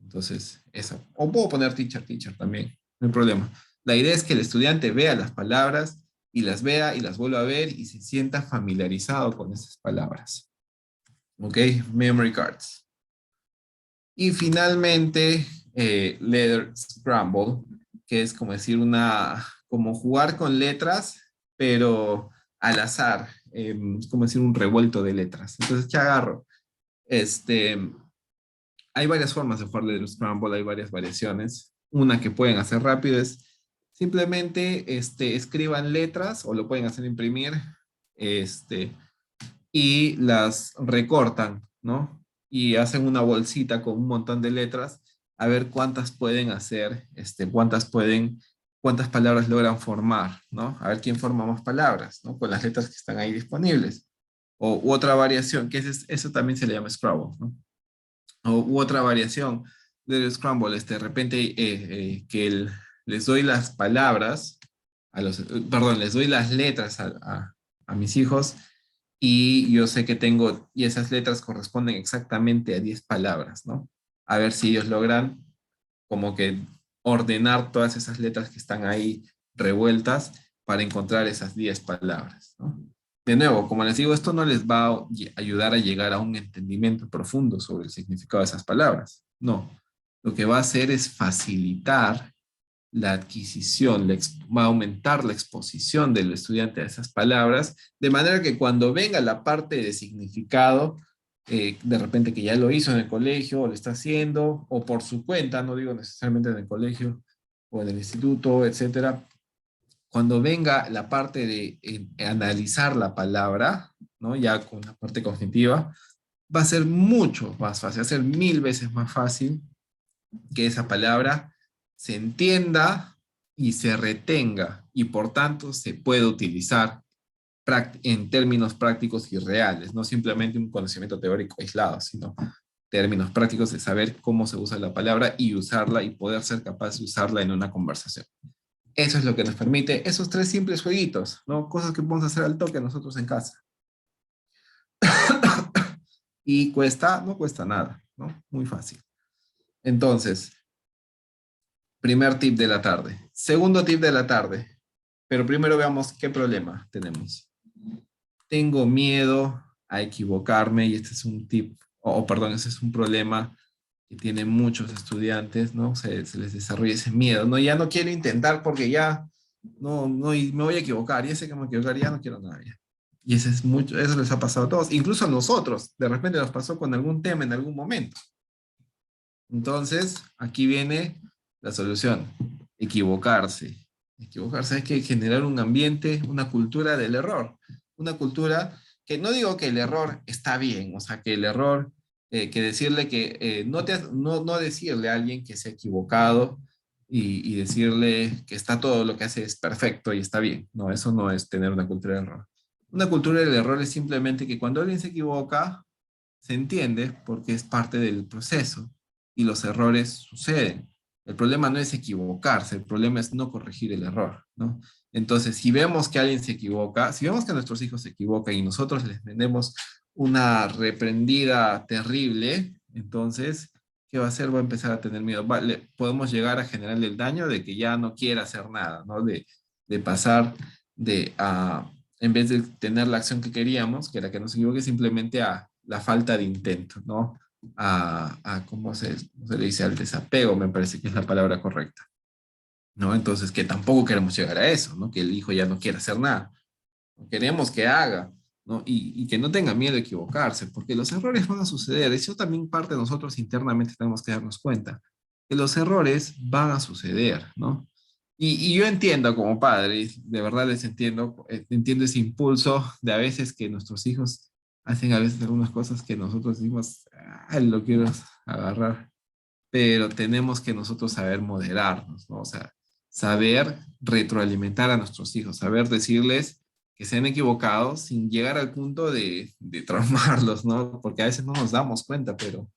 Entonces, eso. O puedo poner teacher, teacher también, no hay problema. La idea es que el estudiante vea las palabras y las vea y las vuelva a ver y se sienta familiarizado con esas palabras. ¿Ok? Memory cards. Y finalmente, letter scramble, que es como decir como jugar con letras, pero al azar, es como decir un revuelto de letras. Entonces, ¿qué agarro? Este, hay varias formas de jugar letter scramble, hay varias variaciones. Una que pueden hacer rápido es simplemente escriban letras o lo pueden hacer imprimir, este, y las recortan, ¿no? Y hacen una bolsita con un montón de letras a ver cuántas pueden hacer, cuántas palabras logran formar, ¿no? A ver quién forma más palabras, ¿no? Con las letras que están ahí disponibles. U otra variación, eso también se le llama Scrabble, ¿no? U otra variación del Scramble, de repente les doy las palabras, perdón, les doy las letras a mis hijos y yo sé que y esas letras corresponden exactamente a 10 palabras, ¿no? A ver si ellos logran como que ordenar todas esas letras que están ahí revueltas para encontrar esas 10 palabras, ¿no? De nuevo, como les digo, esto no les va a ayudar a llegar a un entendimiento profundo sobre el significado de esas palabras. No. Lo que va a hacer es facilitar la adquisición, va a aumentar la exposición del estudiante a esas palabras, de manera que cuando venga la parte de significado, de repente que ya lo hizo en el colegio, o lo está haciendo, o por su cuenta, no digo necesariamente en el colegio o en el instituto, etcétera, cuando venga la parte de analizar la palabra, ¿no? Ya con la parte cognitiva, va a ser mucho más fácil, va a ser 1000 veces más fácil que esa palabra se entienda y se retenga y por tanto se pueda utilizar en términos prácticos y reales, no simplemente un conocimiento teórico aislado, sino términos prácticos de saber cómo se usa la palabra y usarla y poder ser capaz de usarla en una conversación. Eso es lo que nos permite esos tres simples jueguitos, ¿no? Cosas que podemos hacer al toque nosotros en casa. Y cuesta, no cuesta nada, ¿no? Muy fácil. Entonces, primer tip de la tarde. Segundo tip de la tarde. Pero primero veamos qué problema tenemos. Tengo miedo a equivocarme y este es un tip, perdón, ese es un problema que tienen muchos estudiantes, ¿no? Se les desarrolla ese miedo, ¿no? Ya no quiero intentar porque ya no, y me voy a equivocar, ya sé que me voy a equivocar, ya no quiero nada ya. Y ese es mucho, eso les ha pasado a todos, incluso a nosotros, de repente nos pasó con algún tema en algún momento. Entonces, aquí viene la solución, equivocarse. Equivocarse es que generar un ambiente, una cultura del error, una cultura que no digo que el error está bien, o sea, que el error, que decirle que no decirle a alguien que se ha equivocado y decirle que está todo lo que hace es perfecto y está bien. No, eso no es tener una cultura del error. Una cultura del error es simplemente que cuando alguien se equivoca, se entiende porque es parte del proceso y los errores suceden. El problema no es equivocarse, el problema es no corregir el error, ¿no? Entonces, si vemos que alguien se equivoca, si vemos que nuestros hijos se equivocan y nosotros les tenemos una reprendida terrible, entonces, ¿qué va a hacer? Va a empezar a tener miedo. Podemos llegar a generarle el daño de que ya no quiera hacer nada, ¿no? De pasar de a, en vez de tener la acción que queríamos, que era que no se equivoque, simplemente a la falta de intento, ¿no? ¿Cómo se le dice? Al desapego, me parece que es la palabra correcta, ¿no? Entonces, que tampoco queremos llegar a eso, ¿no? Que el hijo ya no quiera hacer nada. Queremos que haga, ¿no? Y que no tenga miedo de equivocarse, porque los errores van a suceder. Eso también parte de nosotros internamente tenemos que darnos cuenta, que los errores van a suceder, ¿no? Y yo entiendo como padre, de verdad les entiendo, entiendo ese impulso de a veces que nuestros hijos hacen a veces algunas cosas que nosotros decimos, ay, lo quiero agarrar, pero tenemos que nosotros saber moderarnos, ¿no? O sea, saber retroalimentar a nuestros hijos, saber decirles que se han equivocado sin llegar al punto de traumarlos, ¿no? Porque a veces no nos damos cuenta, pero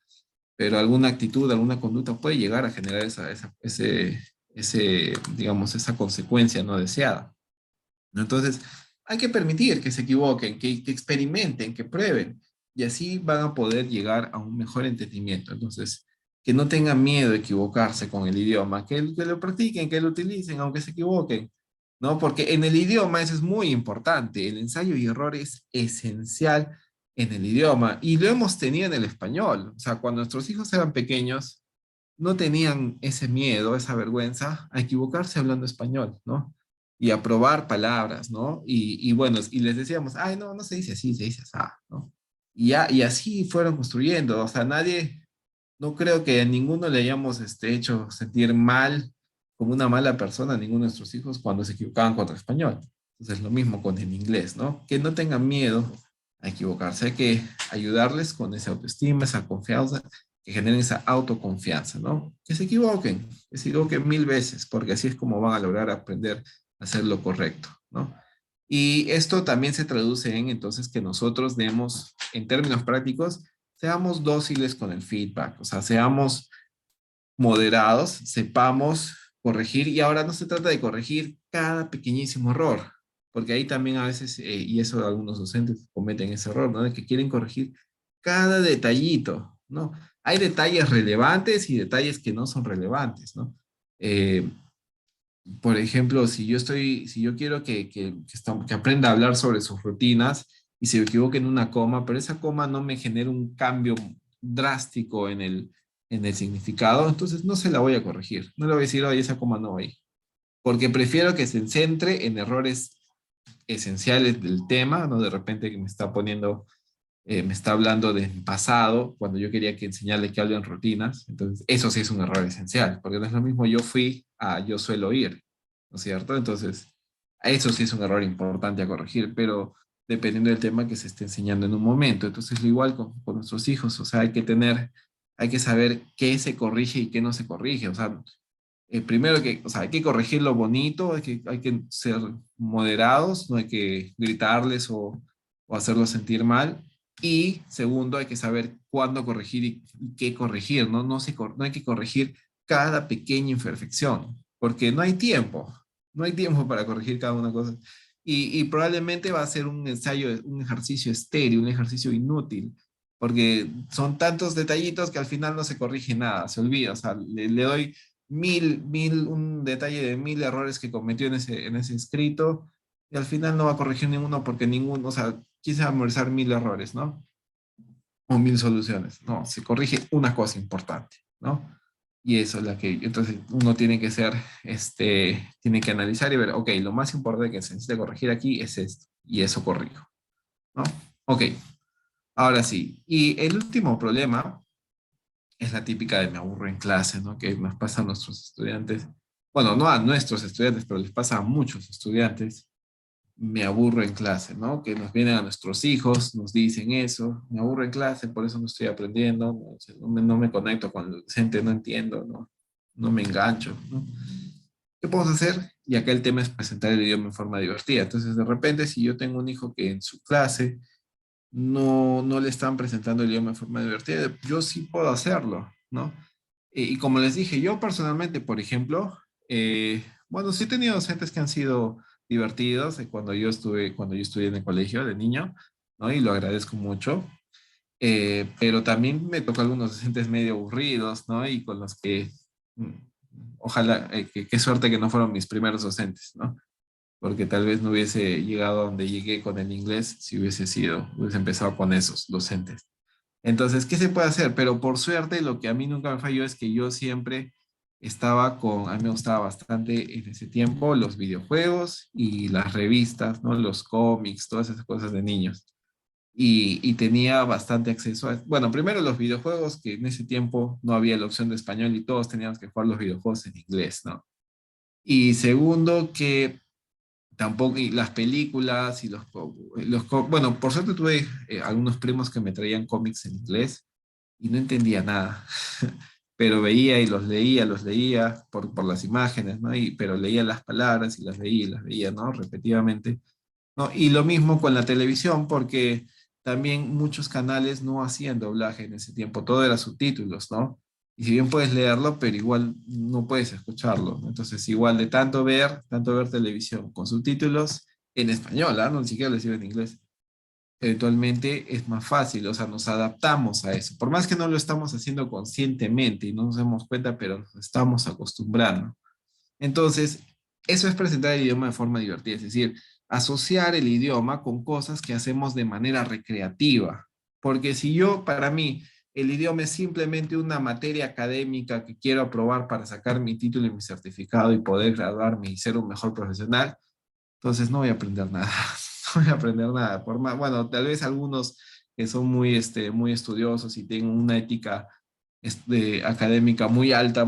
alguna actitud, alguna conducta puede llegar a generar digamos, esa consecuencia no deseada, ¿no? Entonces, hay que permitir que se equivoquen, que experimenten, que prueben, y así van a poder llegar a un mejor entendimiento. Entonces, que no tengan miedo de equivocarse con el idioma, que lo practiquen, que lo utilicen, aunque se equivoquen, ¿no? Porque en el idioma eso es muy importante, el ensayo y error es esencial en el idioma, y lo hemos tenido en el español. O sea, cuando nuestros hijos eran pequeños, no tenían ese miedo, esa vergüenza a equivocarse hablando español, ¿no? Y a probar palabras, ¿no? Y bueno, y les decíamos, ay, no, no se dice así, se dice así, ¿no? Y así fueron construyendo, o sea, nadie, no creo que a ninguno le hayamos hecho sentir mal, como una mala persona a ninguno de nuestros hijos cuando se equivocaban contra el español. Entonces, lo mismo con el inglés, ¿no? Que no tengan miedo a equivocarse, hay que ayudarles con esa autoestima, esa confianza, que generen esa autoconfianza, ¿no? Que se equivoquen mil veces, porque así es como van a lograr aprender a hacer lo correcto, ¿no? Y esto también se traduce en entonces que nosotros demos, en términos prácticos, seamos dóciles con el feedback, o sea, seamos moderados, sepamos corregir, y ahora no se trata de corregir cada pequeñísimo error, porque ahí también a veces, y eso algunos docentes cometen ese error, ¿no? De que quieren corregir cada detallito, ¿no? Hay detalles relevantes y detalles que no son relevantes, ¿no? Eh, por ejemplo, si yo quiero que aprenda a hablar sobre sus rutinas y se equivoque en una coma, pero esa coma no me genera un cambio drástico en el significado, entonces no se la voy a corregir. No le voy a decir, oye, esa coma no va ahí. Porque prefiero que se centre en errores esenciales del tema, ¿no? De repente que me está hablando del pasado, cuando yo quería que enseñarle que hablo en rutinas. Entonces, eso sí es un error esencial, porque no es lo mismo yo fui a yo suelo ir, ¿no es cierto? Entonces, eso sí es un error importante a corregir, pero dependiendo del tema que se esté enseñando en un momento. Entonces, lo igual con nuestros hijos, o sea, hay que saber qué se corrige y qué no se corrige. O sea, primero o sea, hay que corregir lo bonito, hay que ser moderados, no hay que gritarles o hacerlos sentir mal. Y segundo, hay que saber cuándo corregir y qué corregir, ¿no? No hay que corregir cada pequeña imperfección, porque no hay tiempo. No hay tiempo para corregir cada una cosa. Y probablemente va a ser un ensayo, un ejercicio estéril, un ejercicio inútil, porque son tantos detallitos que al final no se corrige nada, se olvida. O sea, le doy un detalle de 1000 errores que cometió en ese escrito, y al final no va a corregir ninguno porque ninguno, o sea, quise memorizar 1000 errores, ¿no? O 1000 soluciones. No, se corrige una cosa importante, ¿no? Y eso es la que, entonces uno tiene que ser, tiene que analizar y ver, ok, lo más importante que se necesita corregir aquí es esto, y eso corrijo, ¿no? Ok, ahora sí. Y el último problema es la típica de me aburro en clase, ¿no? Que nos pasa a nuestros estudiantes, bueno, no a nuestros estudiantes, pero les pasa a muchos estudiantes, me aburro en clase, ¿no? Que nos vienen a nuestros hijos, nos dicen eso, me aburro en clase, por eso no estoy aprendiendo, no, o sea, no me conecto con el docente, no entiendo, ¿no? No me engancho, ¿no? ¿Qué podemos hacer? Y acá el tema es presentar el idioma en forma divertida. Entonces, de repente, si yo tengo un hijo que en su clase no le están presentando el idioma en forma divertida, yo sí puedo hacerlo, ¿no? Y como les dije, yo personalmente, por ejemplo, bueno, sí he tenido docentes que han sido divertidos cuando yo estudié en el colegio de niño, ¿no? Y lo agradezco mucho. Pero también me tocó algunos docentes medio aburridos, ¿no? Y con los que, mm, ojalá, qué suerte que no fueron mis primeros docentes, ¿no? Porque tal vez no hubiese llegado a donde llegué con el inglés si hubiese empezado con esos docentes. Entonces, ¿qué se puede hacer? Pero por suerte, lo que a mí nunca me falló es que yo siempre a mí me gustaba bastante en ese tiempo los videojuegos y las revistas, ¿no? Los cómics, todas esas cosas de niños. Y tenía bastante acceso a, bueno, primero los videojuegos, que en ese tiempo no había la opción de español y todos teníamos que jugar los videojuegos en inglés, ¿no? Y segundo, que tampoco, y las películas y bueno, por suerte tuve algunos primos que me traían cómics en inglés y no entendía nada, pero veía y los leía por las imágenes, ¿no? Pero leía las palabras y las veía, ¿no? Repetidamente, ¿no? Y lo mismo con la televisión, porque también muchos canales no hacían doblaje en ese tiempo, todo era subtítulos, ¿no? Y si bien puedes leerlo, pero igual no puedes escucharlo, ¿no? Entonces, igual de tanto ver televisión con subtítulos en español, ¿ah? No, ni siquiera les digo en inglés. Eventualmente es más fácil, o sea, nos adaptamos a eso. Por más que no lo estamos haciendo conscientemente y no nos damos cuenta, pero nos estamos acostumbrando. Entonces, eso es presentar el idioma de forma divertida, es decir, asociar el idioma con cosas que hacemos de manera recreativa. Porque si yo, para mí, el idioma es simplemente una materia académica que quiero aprobar para sacar mi título y mi certificado y poder graduarme y ser un mejor profesional, entonces no voy a aprender nada. No voy a aprender nada. Por más, bueno, tal vez algunos que son muy estudiosos y tienen una ética académica muy alta,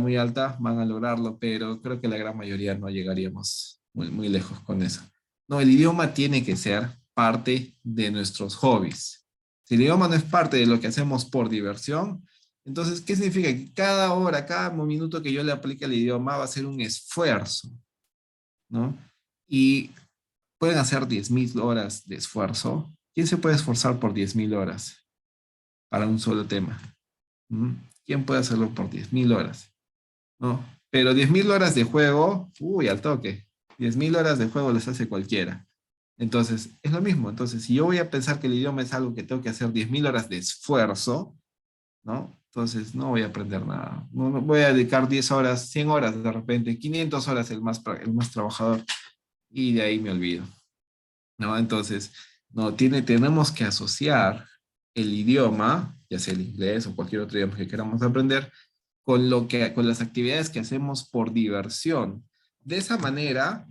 van a lograrlo, pero creo que la gran mayoría no llegaríamos muy lejos con eso. No, el idioma tiene que ser parte de nuestros hobbies. Si el idioma no es parte de lo que hacemos por diversión, entonces, ¿qué significa? Que cada hora, cada minuto que yo le aplique al idioma va a ser un esfuerzo, ¿no? Y pueden hacer 10.000 horas de esfuerzo. ¿Quién se puede esforzar por 10.000 horas para un solo tema? ¿Mm? ¿Quién puede hacerlo por 10.000 horas? ¿No? Pero 10.000 horas de juego, uy, al toque. 10.000 horas de juego les hace cualquiera. Entonces, es lo mismo. Entonces, si yo voy a pensar que el idioma es algo que tengo que hacer 10.000 horas de esfuerzo, ¿no? Entonces, no voy a aprender nada. No voy a dedicar 10 horas, 100 horas de repente, 500 horas el más trabajador, y de ahí me olvido. ¿No? Entonces, no, tenemos que asociar el idioma, ya sea el inglés o cualquier otro idioma que queramos aprender, con las actividades que hacemos por diversión. De esa manera,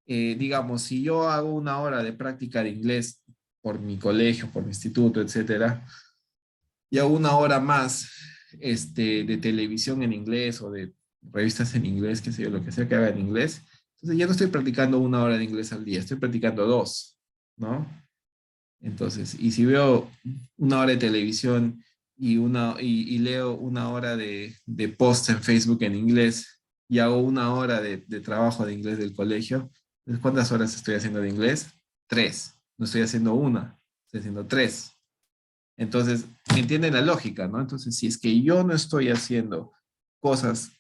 digamos, si yo hago una hora de práctica de inglés por mi colegio, por mi instituto, etcétera, y hago una hora más de televisión en inglés o de revistas en inglés, qué sé yo, lo que sea que haga en inglés, entonces ya no estoy practicando una hora de inglés al día, estoy practicando dos, ¿no? Entonces, y si veo una hora de televisión y leo una hora de post en Facebook en inglés y hago una hora de trabajo de inglés del colegio, entonces, ¿cuántas horas estoy haciendo de inglés? Tres. No estoy haciendo una, estoy haciendo tres. Entonces, ¿me entienden la lógica, no? Entonces, si es que yo no estoy haciendo cosas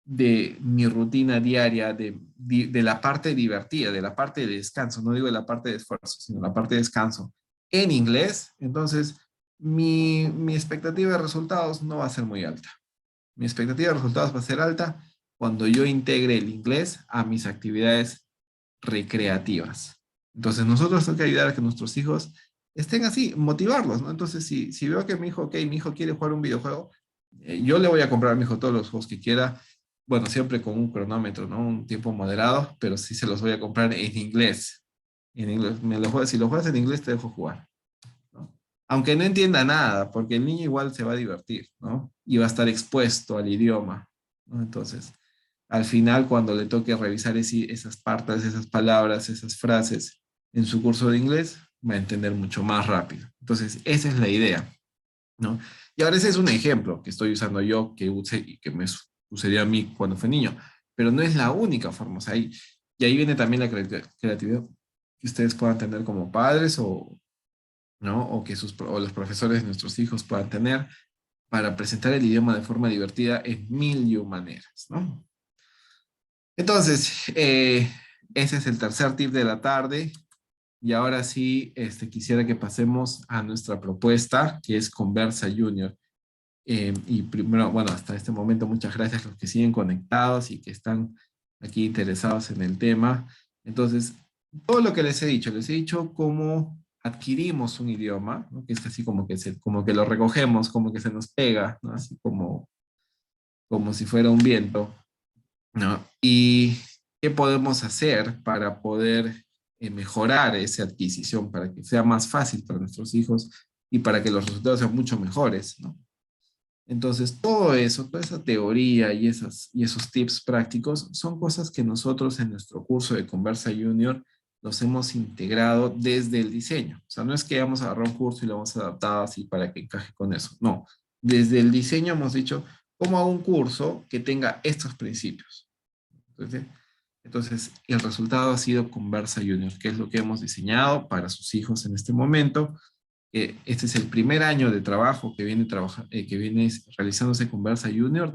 de mi rutina diaria, de la parte divertida, de la parte de descanso, no digo de la parte de esfuerzo, sino la parte de descanso en inglés, entonces mi expectativa de resultados no va a ser muy alta. Mi expectativa de resultados va a ser alta cuando yo integre el inglés a mis actividades recreativas. Entonces nosotros tenemos que ayudar a que nuestros hijos estén así, motivarlos, ¿no? Entonces si veo que mi hijo, ok, mi hijo quiere jugar un videojuego, yo le voy a comprar a mi hijo todos los juegos que quiera, bueno, siempre con un cronómetro, ¿no? Un tiempo moderado, pero sí se los voy a comprar en inglés. En inglés, si lo juegas en inglés te dejo jugar, ¿no? Aunque no entienda nada, porque el niño igual se va a divertir, ¿no? Y va a estar expuesto al idioma, ¿no? Entonces, al final, cuando le toque revisar esas partes, esas palabras, esas frases en su curso de inglés, va a entender mucho más rápido. Entonces, esa es la idea, ¿no? Y ahora ese es un ejemplo que estoy usando yo, que usé y que me sucedió a mí cuando fue niño, pero no es la única forma. O sea, y ahí viene también la creatividad que ustedes puedan tener como padres o, ¿no? O que o los profesores de nuestros hijos puedan tener para presentar el idioma de forma divertida en mil y un maneras, ¿no? Entonces, ese es el tercer tip de la tarde. Y ahora sí, quisiera que pasemos a nuestra propuesta, que es Conversa Junior. Y primero, bueno, hasta este momento, muchas gracias a los que siguen conectados y que están aquí interesados en el tema. Entonces, todo lo que les he dicho cómo adquirimos un idioma, ¿no? Que es así como que lo recogemos, como que se nos pega, ¿no? Así como si fuera un viento, ¿no? Y qué podemos hacer para poder mejorar esa adquisición, para que sea más fácil para nuestros hijos y para que los resultados sean mucho mejores, ¿no? Entonces, todo eso, toda esa teoría y esos tips prácticos son cosas que nosotros en nuestro curso de Conversa Junior los hemos integrado desde el diseño. O sea, no es que vamos a agarrar un curso y lo vamos a adaptar así para que encaje con eso. No, desde el diseño hemos dicho, ¿cómo hago un curso que tenga estos principios? Entonces, el resultado ha sido Conversa Junior, que es lo que hemos diseñado para sus hijos en este momento. Este es el primer año de trabajo que viene realizándose con Versa Junior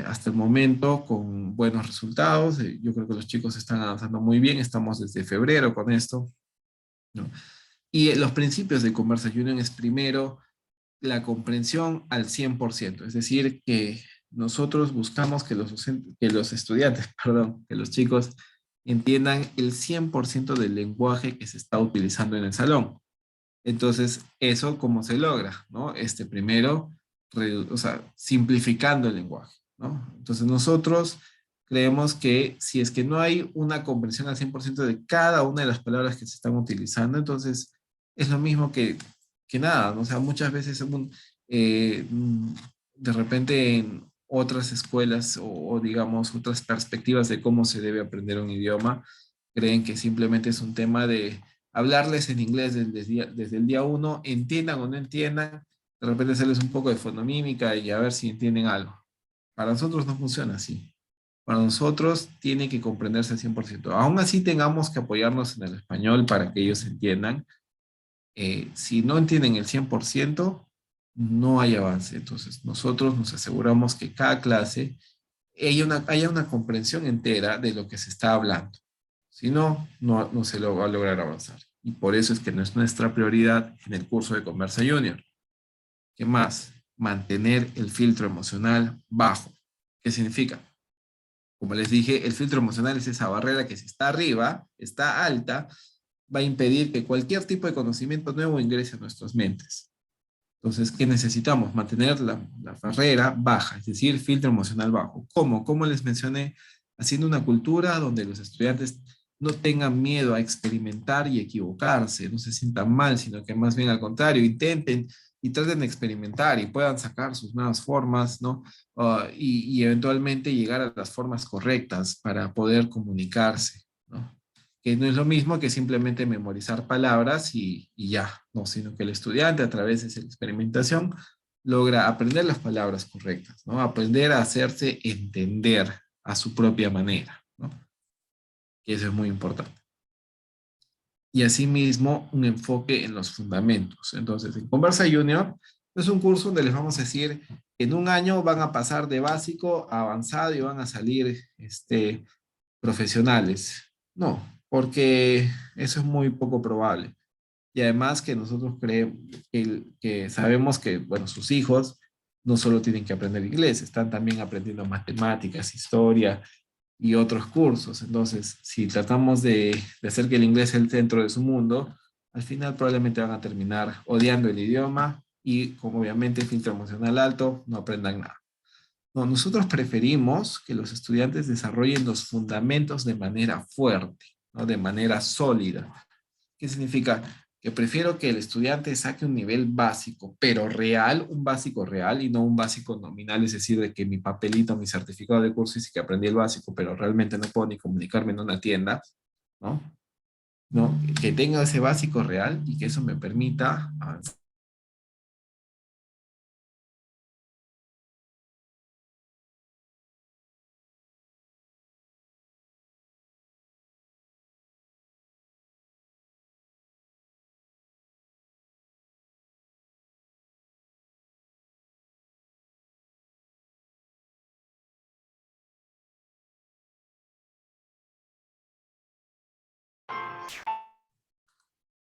hasta el momento con buenos resultados. Yo creo que los chicos están avanzando muy bien. Estamos desde febrero con esto, ¿no? Y los principios de Conversa Junior es primero la comprensión al 100%. Es decir, que nosotros buscamos que los estudiantes, perdón, que los chicos entiendan el 100% del lenguaje que se está utilizando en el salón. Entonces, ¿eso cómo se logra? ¿No? Primero, o sea, simplificando el lenguaje, ¿no? Entonces, nosotros creemos que si es que no hay una comprensión al 100% de cada una de las palabras que se están utilizando, entonces es lo mismo que nada, ¿no? O sea, muchas veces de repente en otras escuelas o digamos otras perspectivas de cómo se debe aprender un idioma, creen que simplemente es un tema de hablarles en inglés desde el día uno, entiendan o no entiendan, de repente hacerles un poco de fonomímica y a ver si entienden algo. Para nosotros no funciona así. Para nosotros tiene que comprenderse al 100%. Aún así tengamos que apoyarnos en el español para que ellos entiendan. Si no entienden el 100%, no hay avance. Entonces, nosotros nos aseguramos que cada clase haya una comprensión entera de lo que se está hablando. Si no, no se lo va a lograr avanzar. Y por eso es que no es nuestra prioridad en el curso de Conversa Junior. ¿Qué más? Mantener el filtro emocional bajo. ¿Qué significa? Como les dije, el filtro emocional es esa barrera que si está arriba, está alta, va a impedir que cualquier tipo de conocimiento nuevo ingrese a nuestras mentes. Entonces, ¿qué necesitamos? Mantener la barrera baja, es decir, filtro emocional bajo. ¿Cómo? Como les mencioné, haciendo una cultura donde los estudiantes no tengan miedo a experimentar y equivocarse, no se sientan mal, sino que más bien al contrario, intenten y traten de experimentar y puedan sacar sus nuevas formas, ¿no? Y eventualmente llegar a las formas correctas para poder comunicarse, ¿no? Que no es lo mismo que simplemente memorizar palabras y ya, no, sino que el estudiante a través de esa experimentación logra aprender las palabras correctas, ¿no? Aprender a hacerse entender a su propia manera, ¿no? Que eso es muy importante. Y asimismo, un enfoque en los fundamentos. Entonces, en Conversa Junior es un curso donde les vamos a decir en un año van a pasar de básico a avanzado y van a salir profesionales. No, porque eso es muy poco probable. Y además que nosotros creemos que sabemos que, bueno, sus hijos no solo tienen que aprender inglés, están también aprendiendo matemáticas, historia y otros cursos. Entonces, si tratamos de hacer que el inglés sea el centro de su mundo, al final probablemente van a terminar odiando el idioma y, como obviamente filtro emocional alto, no aprendan nada. No, nosotros preferimos que los estudiantes desarrollen los fundamentos de manera fuerte, ¿no? De manera sólida. ¿Qué significa? Que prefiero que el estudiante saque un nivel básico, pero real, un básico real y no un básico nominal, es decir, de que mi papelito, mi certificado de curso dice que aprendí el básico, pero realmente no puedo ni comunicarme en una tienda, ¿no? No, que tenga ese básico real y que eso me permita avanzar.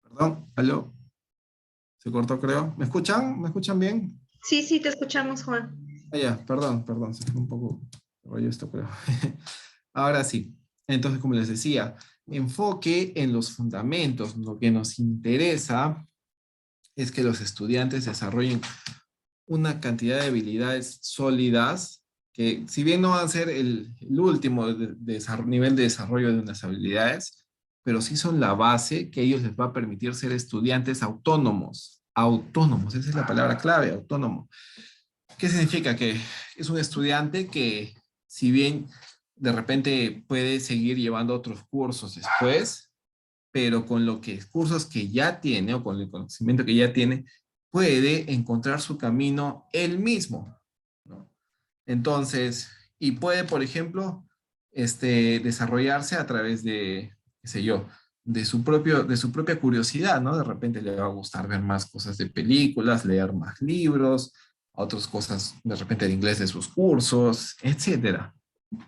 Perdón, aló, se cortó creo. ¿Me escuchan? ¿Me escuchan bien? Sí, sí, te escuchamos, Juan. Ah, ya, perdón, se fue un poco rollo esto, creo. Ahora sí, entonces como les decía, enfoque en los fundamentos. Lo que nos interesa es que los estudiantes desarrollen una cantidad de habilidades sólidas que si bien no van a ser el último nivel de desarrollo de unas habilidades, pero sí son la base que ellos les va a permitir ser estudiantes autónomos. Autónomos, esa es la palabra clave, autónomo. ¿Qué significa? Que es un estudiante que, si bien de repente puede seguir llevando otros cursos después, pero con lo que cursos que ya tiene o con el conocimiento que ya tiene, puede encontrar su camino él mismo, ¿no? Entonces, y puede, por ejemplo, desarrollarse a través de, qué sé yo, de su propia curiosidad, ¿no? De repente le va a gustar ver más cosas de películas, leer más libros, otras cosas, de repente el inglés de sus cursos, etcétera.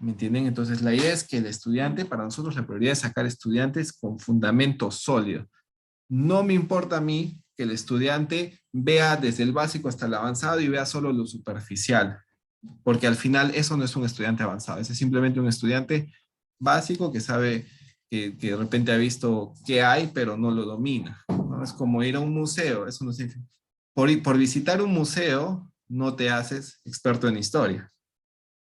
¿Me entienden? Entonces, la idea es que el estudiante, para nosotros la prioridad es sacar estudiantes con fundamento sólido. No me importa a mí que el estudiante vea desde el básico hasta el avanzado y vea solo lo superficial, porque al final eso no es un estudiante avanzado, ese es simplemente un estudiante básico que sabe que de repente ha visto qué hay, pero no lo domina, ¿no? Es como ir a un museo, eso no significa. Por visitar un museo no te haces experto en historia.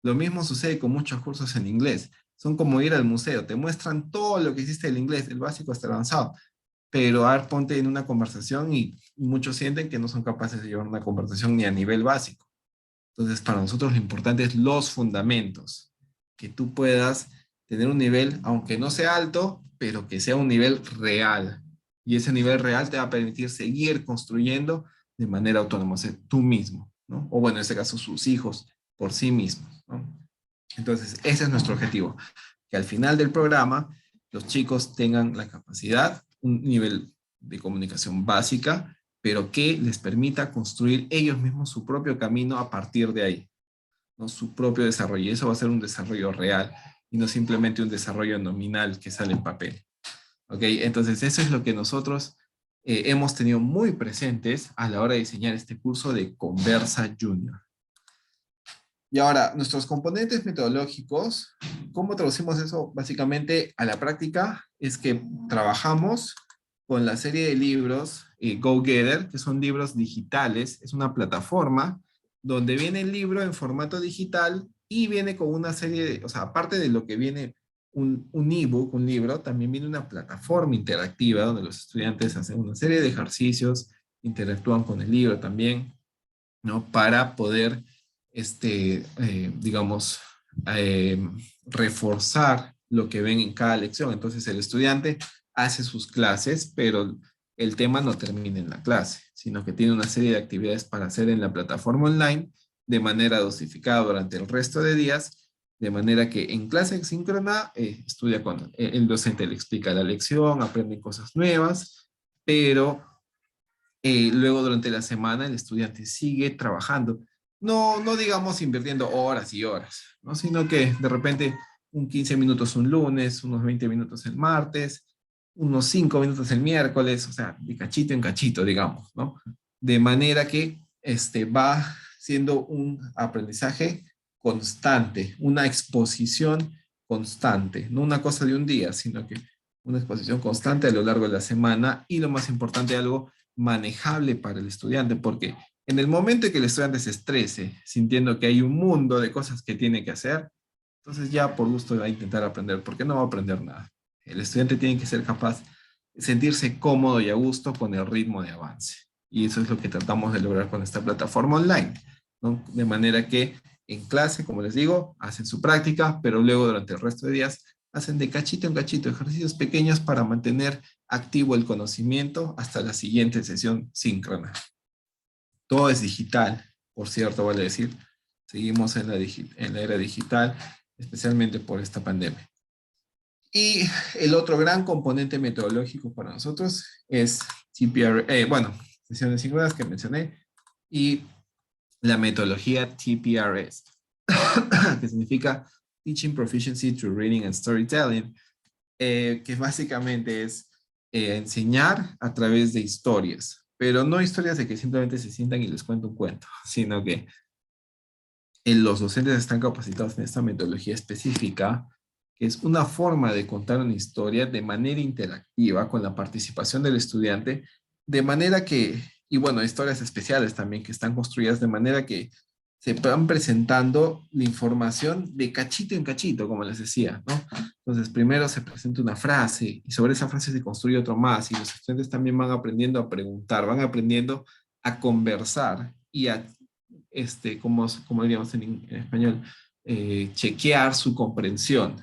Lo mismo sucede con muchos cursos en inglés. Son como ir al museo, te muestran todo lo que hiciste del inglés, el básico hasta el avanzado, pero a ver, ponte en una conversación y muchos sienten que no son capaces de llevar una conversación ni a nivel básico. Entonces, para nosotros lo importante es los fundamentos, que tú puedas tener un nivel, aunque no sea alto, pero que sea un nivel real. Y ese nivel real te va a permitir seguir construyendo de manera autónoma, o sea, tú mismo, ¿no? O bueno, en este caso, sus hijos por sí mismos, ¿no? Entonces, ese es nuestro objetivo, que al final del programa los chicos tengan la capacidad, un nivel de comunicación básica, pero que les permita construir ellos mismos su propio camino a partir de ahí, ¿no? Su propio desarrollo. Y eso va a ser un desarrollo real y no simplemente un desarrollo nominal que sale en papel. ¿Ok? Entonces, eso es lo que nosotros hemos tenido muy presentes a la hora de diseñar este curso de Conversa Junior. Y ahora, nuestros componentes metodológicos, ¿cómo traducimos eso básicamente a la práctica? Es que trabajamos con la serie de libros Go Gether, que son libros digitales, es una plataforma donde viene el libro en formato digital y viene con una serie de, o sea, aparte de lo que viene un ebook, un libro, también viene una plataforma interactiva donde los estudiantes hacen una serie de ejercicios, interactúan con el libro también, ¿no? Para poder, digamos, eh, reforzar lo que ven en cada lección. Entonces el estudiante hace sus clases, pero el tema no termina en la clase, sino que tiene una serie de actividades para hacer en la plataforma online de manera dosificada durante el resto de días, de manera que en clase síncrona estudia con el docente, le explica la lección, aprenden cosas nuevas, pero luego durante la semana el estudiante sigue trabajando no digamos invirtiendo horas y horas, ¿no? Sino que de repente un 15 minutos un lunes, unos 20 minutos el martes, unos 5 minutos el miércoles, o sea, de cachito en cachito, digamos, ¿no? De manera que va siendo un aprendizaje constante, una exposición constante, no una cosa de un día, sino que una exposición constante a lo largo de la semana y lo más importante, algo manejable para el estudiante, porque en el momento en que el estudiante se estrese, sintiendo que hay un mundo de cosas que tiene que hacer, entonces ya por gusto va a intentar aprender, porque no va a aprender nada. El estudiante tiene que ser capaz de sentirse cómodo y a gusto con el ritmo de avance. Y eso es lo que tratamos de lograr con esta plataforma online, ¿no? De manera que en clase, como les digo, hacen su práctica, pero luego durante el resto de días hacen de cachito en cachito ejercicios pequeños para mantener activo el conocimiento hasta la siguiente sesión síncrona. Todo es digital, por cierto, vale decir. Seguimos en la era digital, especialmente por esta pandemia. Y el otro gran componente metodológico para nosotros es TPR, bueno, sesiones síncronas que mencioné, y la metodología TPRS, que significa Teaching Proficiency Through Reading and Storytelling, que básicamente es enseñar a través de historias, pero no historias de que simplemente se sientan y les cuento un cuento, sino que los docentes están capacitados en esta metodología específica, que es una forma de contar una historia de manera interactiva con la participación del estudiante, de manera que, y bueno, historias especiales también que están construidas de manera que se van presentando la información de cachito en cachito, como les decía, ¿no? Entonces, primero se presenta una frase y sobre esa frase se construye otro más y los estudiantes también van aprendiendo a preguntar, van aprendiendo a conversar y a como diríamos en español, chequear su comprensión.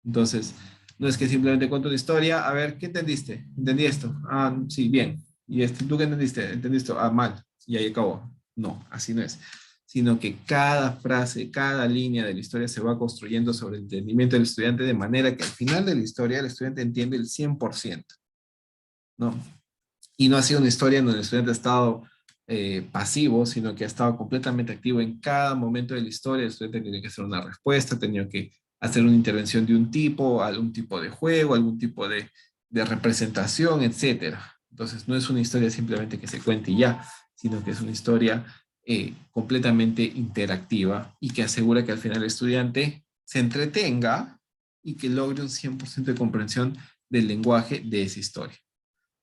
Entonces, no es que simplemente cuento una historia, a ver, ¿qué entendiste? ¿Entendí esto? Ah, sí, bien. ¿Y tú qué entendiste? ¿Entendí esto? Ah, mal. Y ahí acabó. No, así no es. Sino que cada frase, cada línea de la historia se va construyendo sobre el entendimiento del estudiante de manera que al final de la historia el estudiante entiende el 100%, ¿no? Y no ha sido una historia en donde el estudiante ha estado pasivo, sino que ha estado completamente activo en cada momento de la historia. El estudiante tiene que hacer una respuesta, ha tenido que hacer una intervención de un tipo, algún tipo de juego, algún tipo de representación, etcétera. Entonces, no es una historia simplemente que se cuente y ya, sino que es una historia completamente interactiva y que asegura que al final el estudiante se entretenga y que logre un 100% de comprensión del lenguaje de esa historia.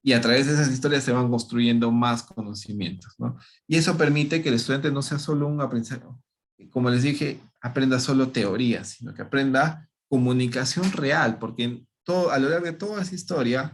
Y a través de esas historias se van construyendo más conocimientos, ¿no? Y eso permite que el estudiante no sea solo un aprendizaje, como les dije, aprenda solo teoría, sino que aprenda comunicación real, porque todo, a lo largo de toda esa historia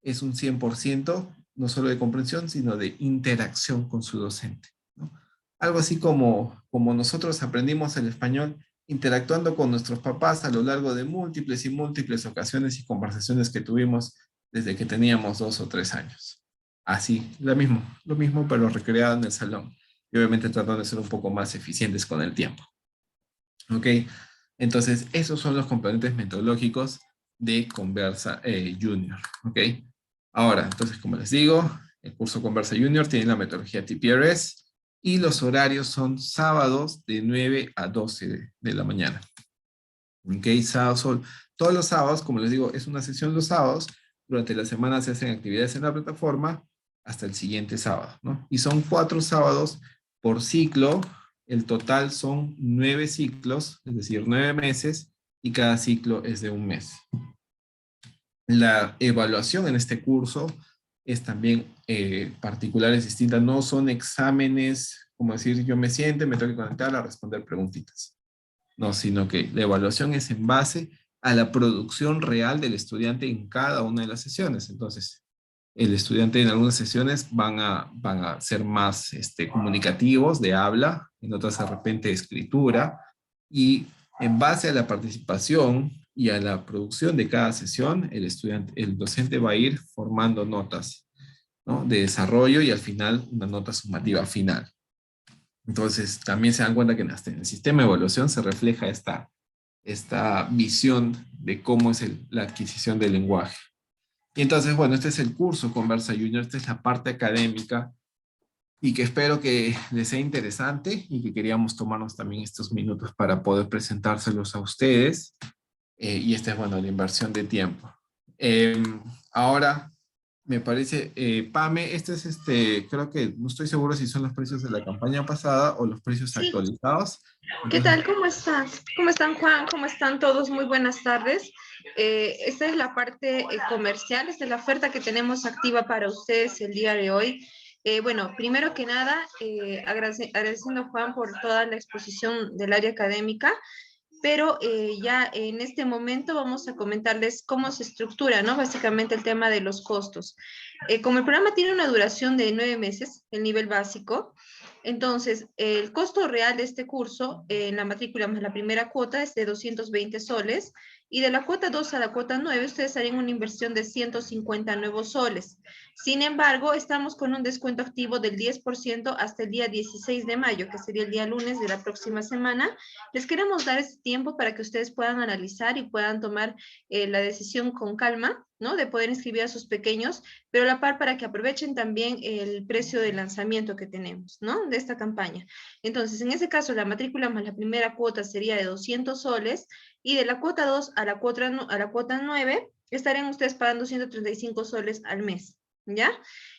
es un 100% no solo de comprensión, sino de interacción con su docente, ¿no? Algo así como nosotros aprendimos el español interactuando con nuestros papás a lo largo de múltiples y múltiples ocasiones y conversaciones que tuvimos desde que teníamos 2 o 3 años. Así, lo mismo, pero recreado en el salón. Y obviamente tratando de ser un poco más eficientes con el tiempo. ¿Ok? Entonces, esos son los componentes metodológicos de Conversa Junior. ¿Ok? Ahora, entonces, como les digo, el curso Conversa Junior tiene la metodología TPRS y los horarios son sábados de 9 a 12 de la mañana. ¿Ok? Todos los sábados, como les digo, es una sesión los sábados. Durante la semana se hacen actividades en la plataforma hasta el siguiente sábado, ¿no? Y son 4 sábados por ciclo. El total son 9 ciclos, es decir, 9 meses, y cada ciclo es de un mes. La evaluación en este curso es también particular, es distinta. No son exámenes, como decir, yo me siento, me tengo que conectar a responder preguntitas. No, sino que la evaluación es en base a la producción real del estudiante en cada una de las sesiones. Entonces, el estudiante en algunas sesiones van a ser más comunicativos de habla, en otras de repente de escritura, y en base a la participación y a la producción de cada sesión, el docente va a ir formando notas, ¿no?, de desarrollo y al final una nota sumativa final. Entonces, también se dan cuenta que en el sistema de evaluación se refleja esta visión de cómo es la adquisición del lenguaje. Y entonces, bueno, este es el curso Conversa Junior, esta es la parte académica y que espero que les sea interesante y que queríamos tomarnos también estos minutos para poder presentárselos a ustedes. Y esta es, bueno, la inversión de tiempo. Ahora, me parece, Pame, este es creo que no estoy seguro si son los precios de la campaña pasada o los precios Sí, actualizados. ¿qué Entonces, tal? ¿Cómo estás? ¿Cómo están, Juan? ¿Cómo están todos? Muy buenas tardes. Esta es la parte comercial, esta es la oferta que tenemos activa para ustedes el día de hoy. Bueno, primero que nada, agradeciendo a Juan por toda la exposición del área académica. Pero ya en este momento vamos a comentarles cómo se estructura, ¿no? Básicamente el tema de los costos. Como el programa tiene una duración de 9 meses, el nivel básico, entonces el costo real de este curso en la matrícula más la primera cuota es de 220 soles y de la cuota 2 a la cuota 9 ustedes harían una inversión de 150 nuevos soles. Sin embargo, estamos con un descuento activo del 10% hasta el día 16 de mayo, que sería el día lunes de la próxima semana. Les queremos dar ese tiempo para que ustedes puedan analizar y puedan tomar la decisión con calma, ¿no? De poder inscribir a sus pequeños, pero a la par para que aprovechen también el precio de lanzamiento que tenemos, ¿no? De esta campaña. Entonces, en ese caso, la matrícula más la primera cuota sería de 200 soles y de la cuota 2 a la cuota 9 estarían ustedes pagando 135 soles al mes, ¿ya?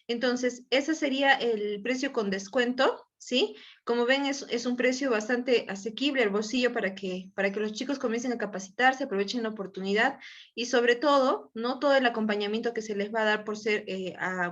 Entonces, ese sería el precio con descuento, ¿sí? Como ven, es un precio bastante asequible al bolsillo para que los chicos comiencen a capacitarse, aprovechen la oportunidad y sobre todo, no todo el acompañamiento que se les va a dar por ser,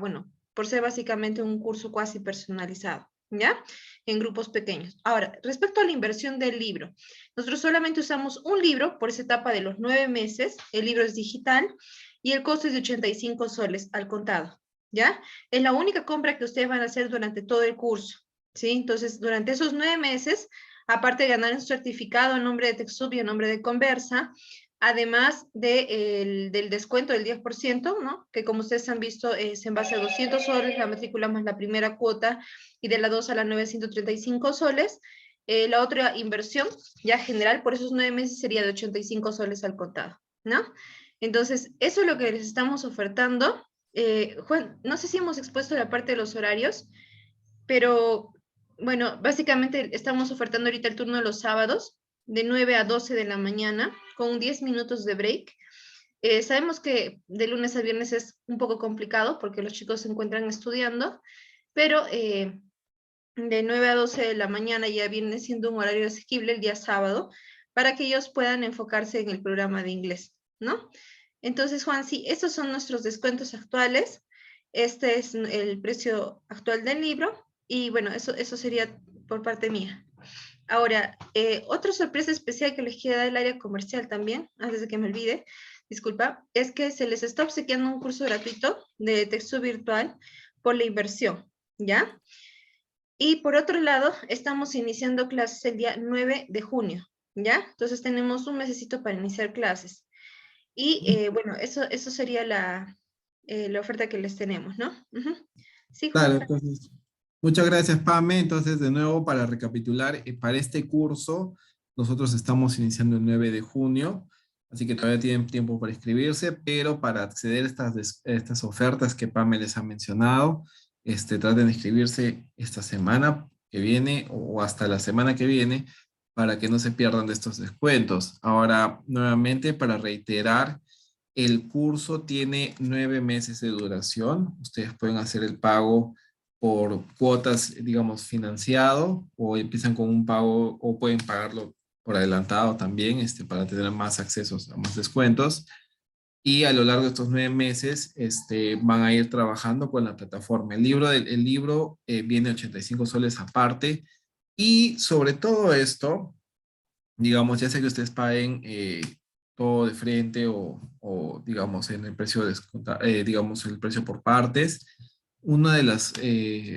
bueno, por ser básicamente un curso cuasi personalizado, ¿ya? En grupos pequeños. Ahora, respecto a la inversión del libro, nosotros solamente usamos un libro por esa etapa de los 9 meses, el libro es digital y el costo es de 85 soles al contado, ¿ya? Es la única compra que ustedes van a hacer durante todo el curso. ¿Sí? Entonces, durante esos 9 meses, aparte de ganar un certificado en nombre de TechSoup y en nombre de Conversa, además del descuento del 10%, ¿no? Que como ustedes han visto, es en base a 200 soles, la matrícula más la primera cuota, y de la 2 a la 9, 135 soles. La otra inversión, ya general, por esos 9 meses sería de 85 soles al contado, ¿no? Entonces, eso es lo que les estamos ofertando. Juan, no sé si hemos expuesto la parte de los horarios, pero bueno, básicamente estamos ofertando ahorita el turno de los sábados, de 9 a 12 de la mañana, con 10 minutos de break. Sabemos que de lunes a viernes es un poco complicado porque los chicos se encuentran estudiando, pero de 9 a 12 de la mañana ya viene siendo un horario asequible el día sábado para que ellos puedan enfocarse en el programa de inglés, ¿no? Entonces, Juan, sí, estos son nuestros descuentos actuales. Este es el precio actual del libro y bueno, eso sería por parte mía. Ahora, otra sorpresa especial que les quiero dar el área comercial también, antes de que me olvide, disculpa, es que se les está obsequiando un curso gratuito de texto virtual por la inversión, ¿ya? Y por otro lado, estamos iniciando clases el día 9 de junio, ¿ya? Entonces tenemos un mesecito para iniciar clases. Y bueno, eso sería la oferta que les tenemos, ¿no? Ujú. Sí, claro, Juan. entonces, muchas gracias, Pame. Entonces, de nuevo, para recapitular, para este curso, nosotros estamos iniciando el 9 de junio, así que todavía tienen tiempo para inscribirse, pero para acceder a estas ofertas que Pame les ha mencionado, traten de inscribirse esta semana que viene o hasta la semana que viene para que no se pierdan de estos descuentos. Ahora, nuevamente, para reiterar, el curso tiene 9 meses de duración. Ustedes pueden hacer el pago por cuotas, digamos, financiado, o empiezan con un pago, o pueden pagarlo por adelantado también, para tener más accesos a más descuentos. Y a lo largo de estos 9 meses, van a ir trabajando con la plataforma. El libro viene 85 soles aparte. Y sobre todo esto, digamos, ya sea que ustedes paguen todo de frente o, digamos, en el precio digamos, el precio por partes. Una de las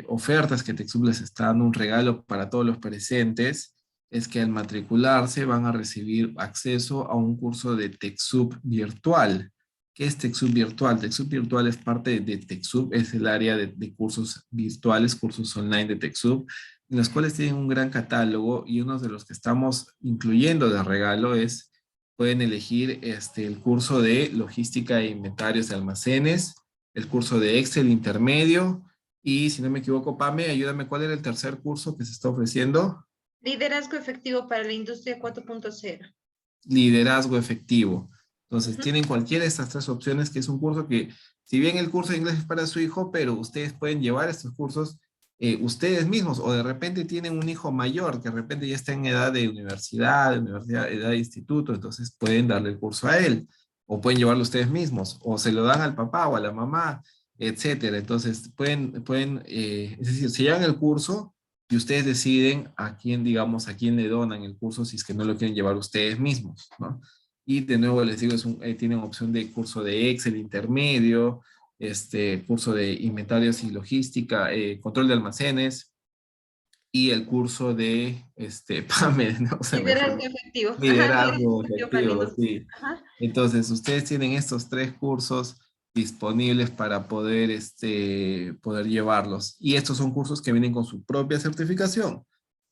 ofertas que TechSoup les está dando un regalo para todos los presentes es que al matricularse van a recibir acceso a un curso de TechSoup virtual. ¿Qué es TechSoup virtual? TechSoup virtual es parte de TechSoup, es el área de cursos virtuales, cursos online de TechSoup, en los cuales tienen un gran catálogo y uno de los que estamos incluyendo de regalo es, pueden elegir el curso de logística e inventarios de almacenes, el curso de Excel intermedio Y si no me equivoco, Pame, ayúdame, ¿cuál era el tercer curso que se está ofreciendo? Liderazgo efectivo para la industria 4.0. Liderazgo efectivo. Entonces, Ujú. tienen cualquiera de estas tres opciones, que es un curso que, si bien el curso de inglés es para su hijo, pero ustedes pueden llevar estos cursos ustedes mismos, o de repente tienen un hijo mayor, que de repente ya está en edad de universidad, edad de instituto, entonces pueden darle el curso a él, o pueden llevarlo ustedes mismos, o se lo dan al papá o a la mamá, etcétera. Entonces, es decir, se llevan el curso y ustedes deciden a quién, digamos, a quién le donan el curso si es que no lo quieren llevar ustedes mismos, ¿no? Y de nuevo les digo, tienen opción de curso de Excel intermedio, curso de inventarios y logística, control de almacenes y el curso de, PAME, ¿no? Se me fue. Liderazgo efectivo. Ajá, liderazgo Liderazgo efectivo para la efectivo, industria. sí. Ajá. Entonces, ustedes tienen estos tres cursos disponibles para poder, poder llevarlos. Y estos son cursos que vienen con su propia certificación,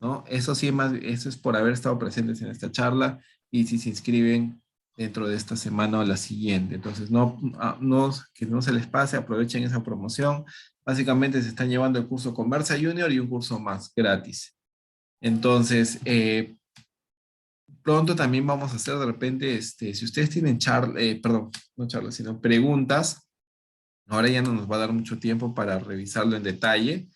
¿no? Eso sí, eso es por haber estado presentes en esta charla y si se inscriben dentro de esta semana o la siguiente. Entonces, que no se les pase, aprovechen esa promoción. Básicamente se están llevando el curso Conversa Junior y un curso más gratis. Entonces, pronto también vamos a hacer de repente, si ustedes tienen perdón, no charlas, sino preguntas, ahora ya no nos va a dar mucho tiempo para revisarlo en detalle,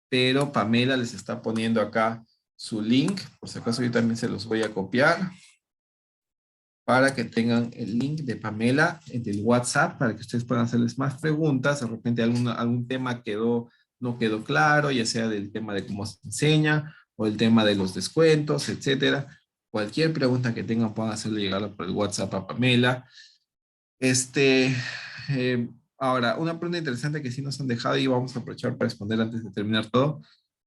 pero Pamela les está poniendo acá su link, por si acaso yo también se los voy a copiar, para que tengan el link de Pamela del WhatsApp, para que ustedes puedan hacerles más preguntas, de repente algún tema no quedó claro, ya sea del tema de cómo se enseña, o el tema de los descuentos, etcétera. Cualquier pregunta que tengan puedan hacerle llegar por el WhatsApp a Pamela. Este, Ahora, una pregunta interesante que sí nos han dejado y vamos a aprovechar para responder antes de terminar todo.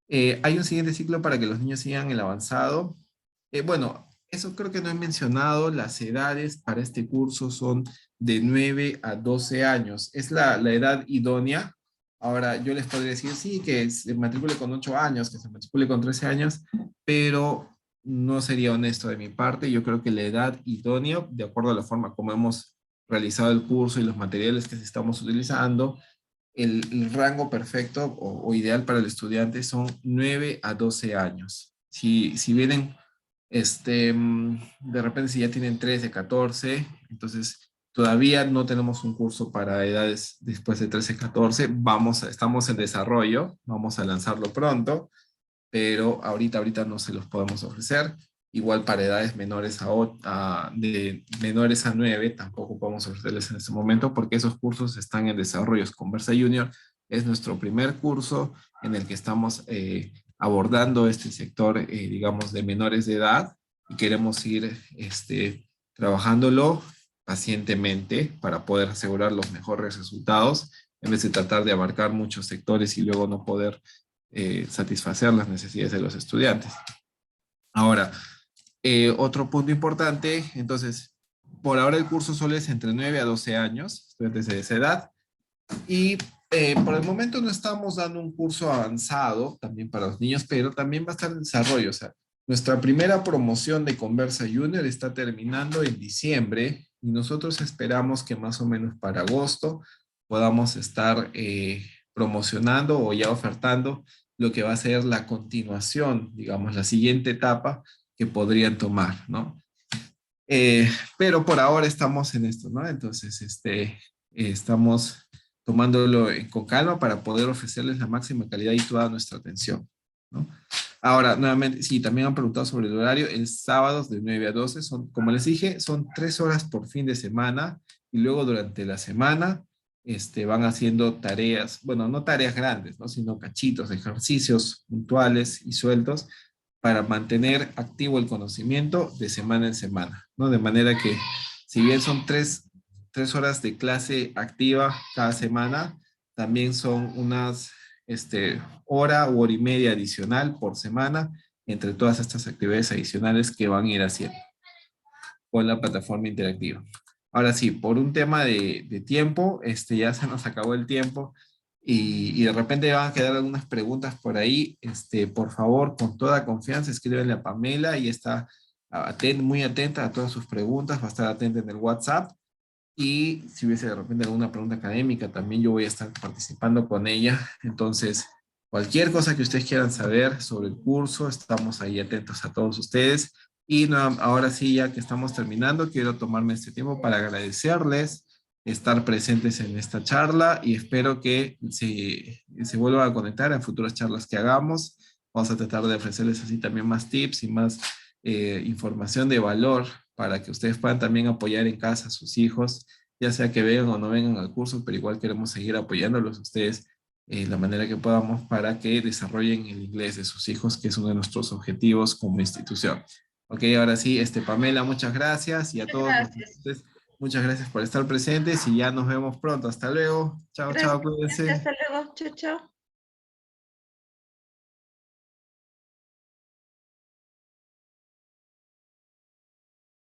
¿Hay un siguiente ciclo para que los niños sigan el avanzado? Bueno, eso creo que no he mencionado. Las edades para este curso son de 9 a 12 años. Es la edad idónea. Ahora, yo les podría decir, sí, que se matricule con 8 años, que se matricule con 13 años, pero no sería honesto de mi parte. Yo creo que la edad idónea, de acuerdo a la forma como hemos realizado el curso y los materiales que estamos utilizando, el rango perfecto o ideal para el estudiante son 9 a 12 años. Si vienen, de repente si ya tienen 13, 14, entonces todavía no tenemos un curso para edades después de 13, 14. Estamos en desarrollo, vamos a lanzarlo pronto, pero ahorita no se los podemos ofrecer. Igual para edades de menores a 9 tampoco podemos ofrecerles en este momento porque esos cursos están en desarrollo. Conversa Junior es nuestro primer curso en el que estamos abordando este sector, digamos, de menores de edad y queremos ir trabajándolo pacientemente para poder asegurar los mejores resultados en vez de tratar de abarcar muchos sectores y luego no poder satisfacer las necesidades de los estudiantes. Ahora, otro punto importante, entonces, por ahora el curso solo es entre 9 a 12 años, estudiantes de esa edad, y por el momento no estamos dando un curso avanzado también para los niños, pero también va a estar en desarrollo. O sea, nuestra primera promoción de Conversa Junior está terminando en diciembre y nosotros esperamos que más o menos para agosto podamos estar promocionando o ya ofertando lo que va a ser la continuación, digamos, la siguiente etapa que podrían tomar, ¿no? Pero por ahora estamos en esto, ¿no? Entonces, estamos tomándolo con calma para poder ofrecerles la máxima calidad y toda nuestra atención, ¿no? Ahora, nuevamente, sí, también han preguntado sobre el horario. El sábado de 9 a 12 son, como les dije, son 3 horas por fin de semana y luego durante la semana van haciendo tareas, bueno, no tareas grandes, ¿no? Sino cachitos, ejercicios puntuales y sueltos para mantener activo el conocimiento de semana en semana, ¿no? De manera que, si bien son 3 horas de clase activa cada semana, también son unas hora u hora y media adicional por semana entre todas estas actividades adicionales que van a ir haciendo con la plataforma interactiva. Ahora sí, por un tema de tiempo, ya se nos acabó el tiempo y de repente van a quedar algunas preguntas por ahí. Por favor, con toda confianza, escríbenle a Pamela y está muy atenta a todas sus preguntas, va a estar atenta en el WhatsApp Y si hubiese de repente alguna pregunta académica, también yo voy a estar participando con ella. Entonces, cualquier cosa que ustedes quieran saber sobre el curso, estamos ahí atentos a todos ustedes. Y ahora sí, ya que estamos terminando, quiero tomarme este tiempo para agradecerles estar presentes en esta charla y espero que se vuelvan a conectar en futuras charlas que hagamos. Vamos a tratar de ofrecerles así también más tips y más información de valor para que ustedes puedan también apoyar en casa a sus hijos, ya sea que vengan o no vengan al curso, pero igual queremos seguir apoyándolos a ustedes la manera que podamos para que desarrollen el inglés de sus hijos, que es uno de nuestros objetivos como institución. Ok, ahora sí, Pamela, muchas gracias y a Muchas todos nuestros gracias. ustedes, muchas gracias por estar presentes y ya nos vemos pronto. Hasta luego. Chao, chao, Gracias, cuídense. hasta luego. Chao, chao.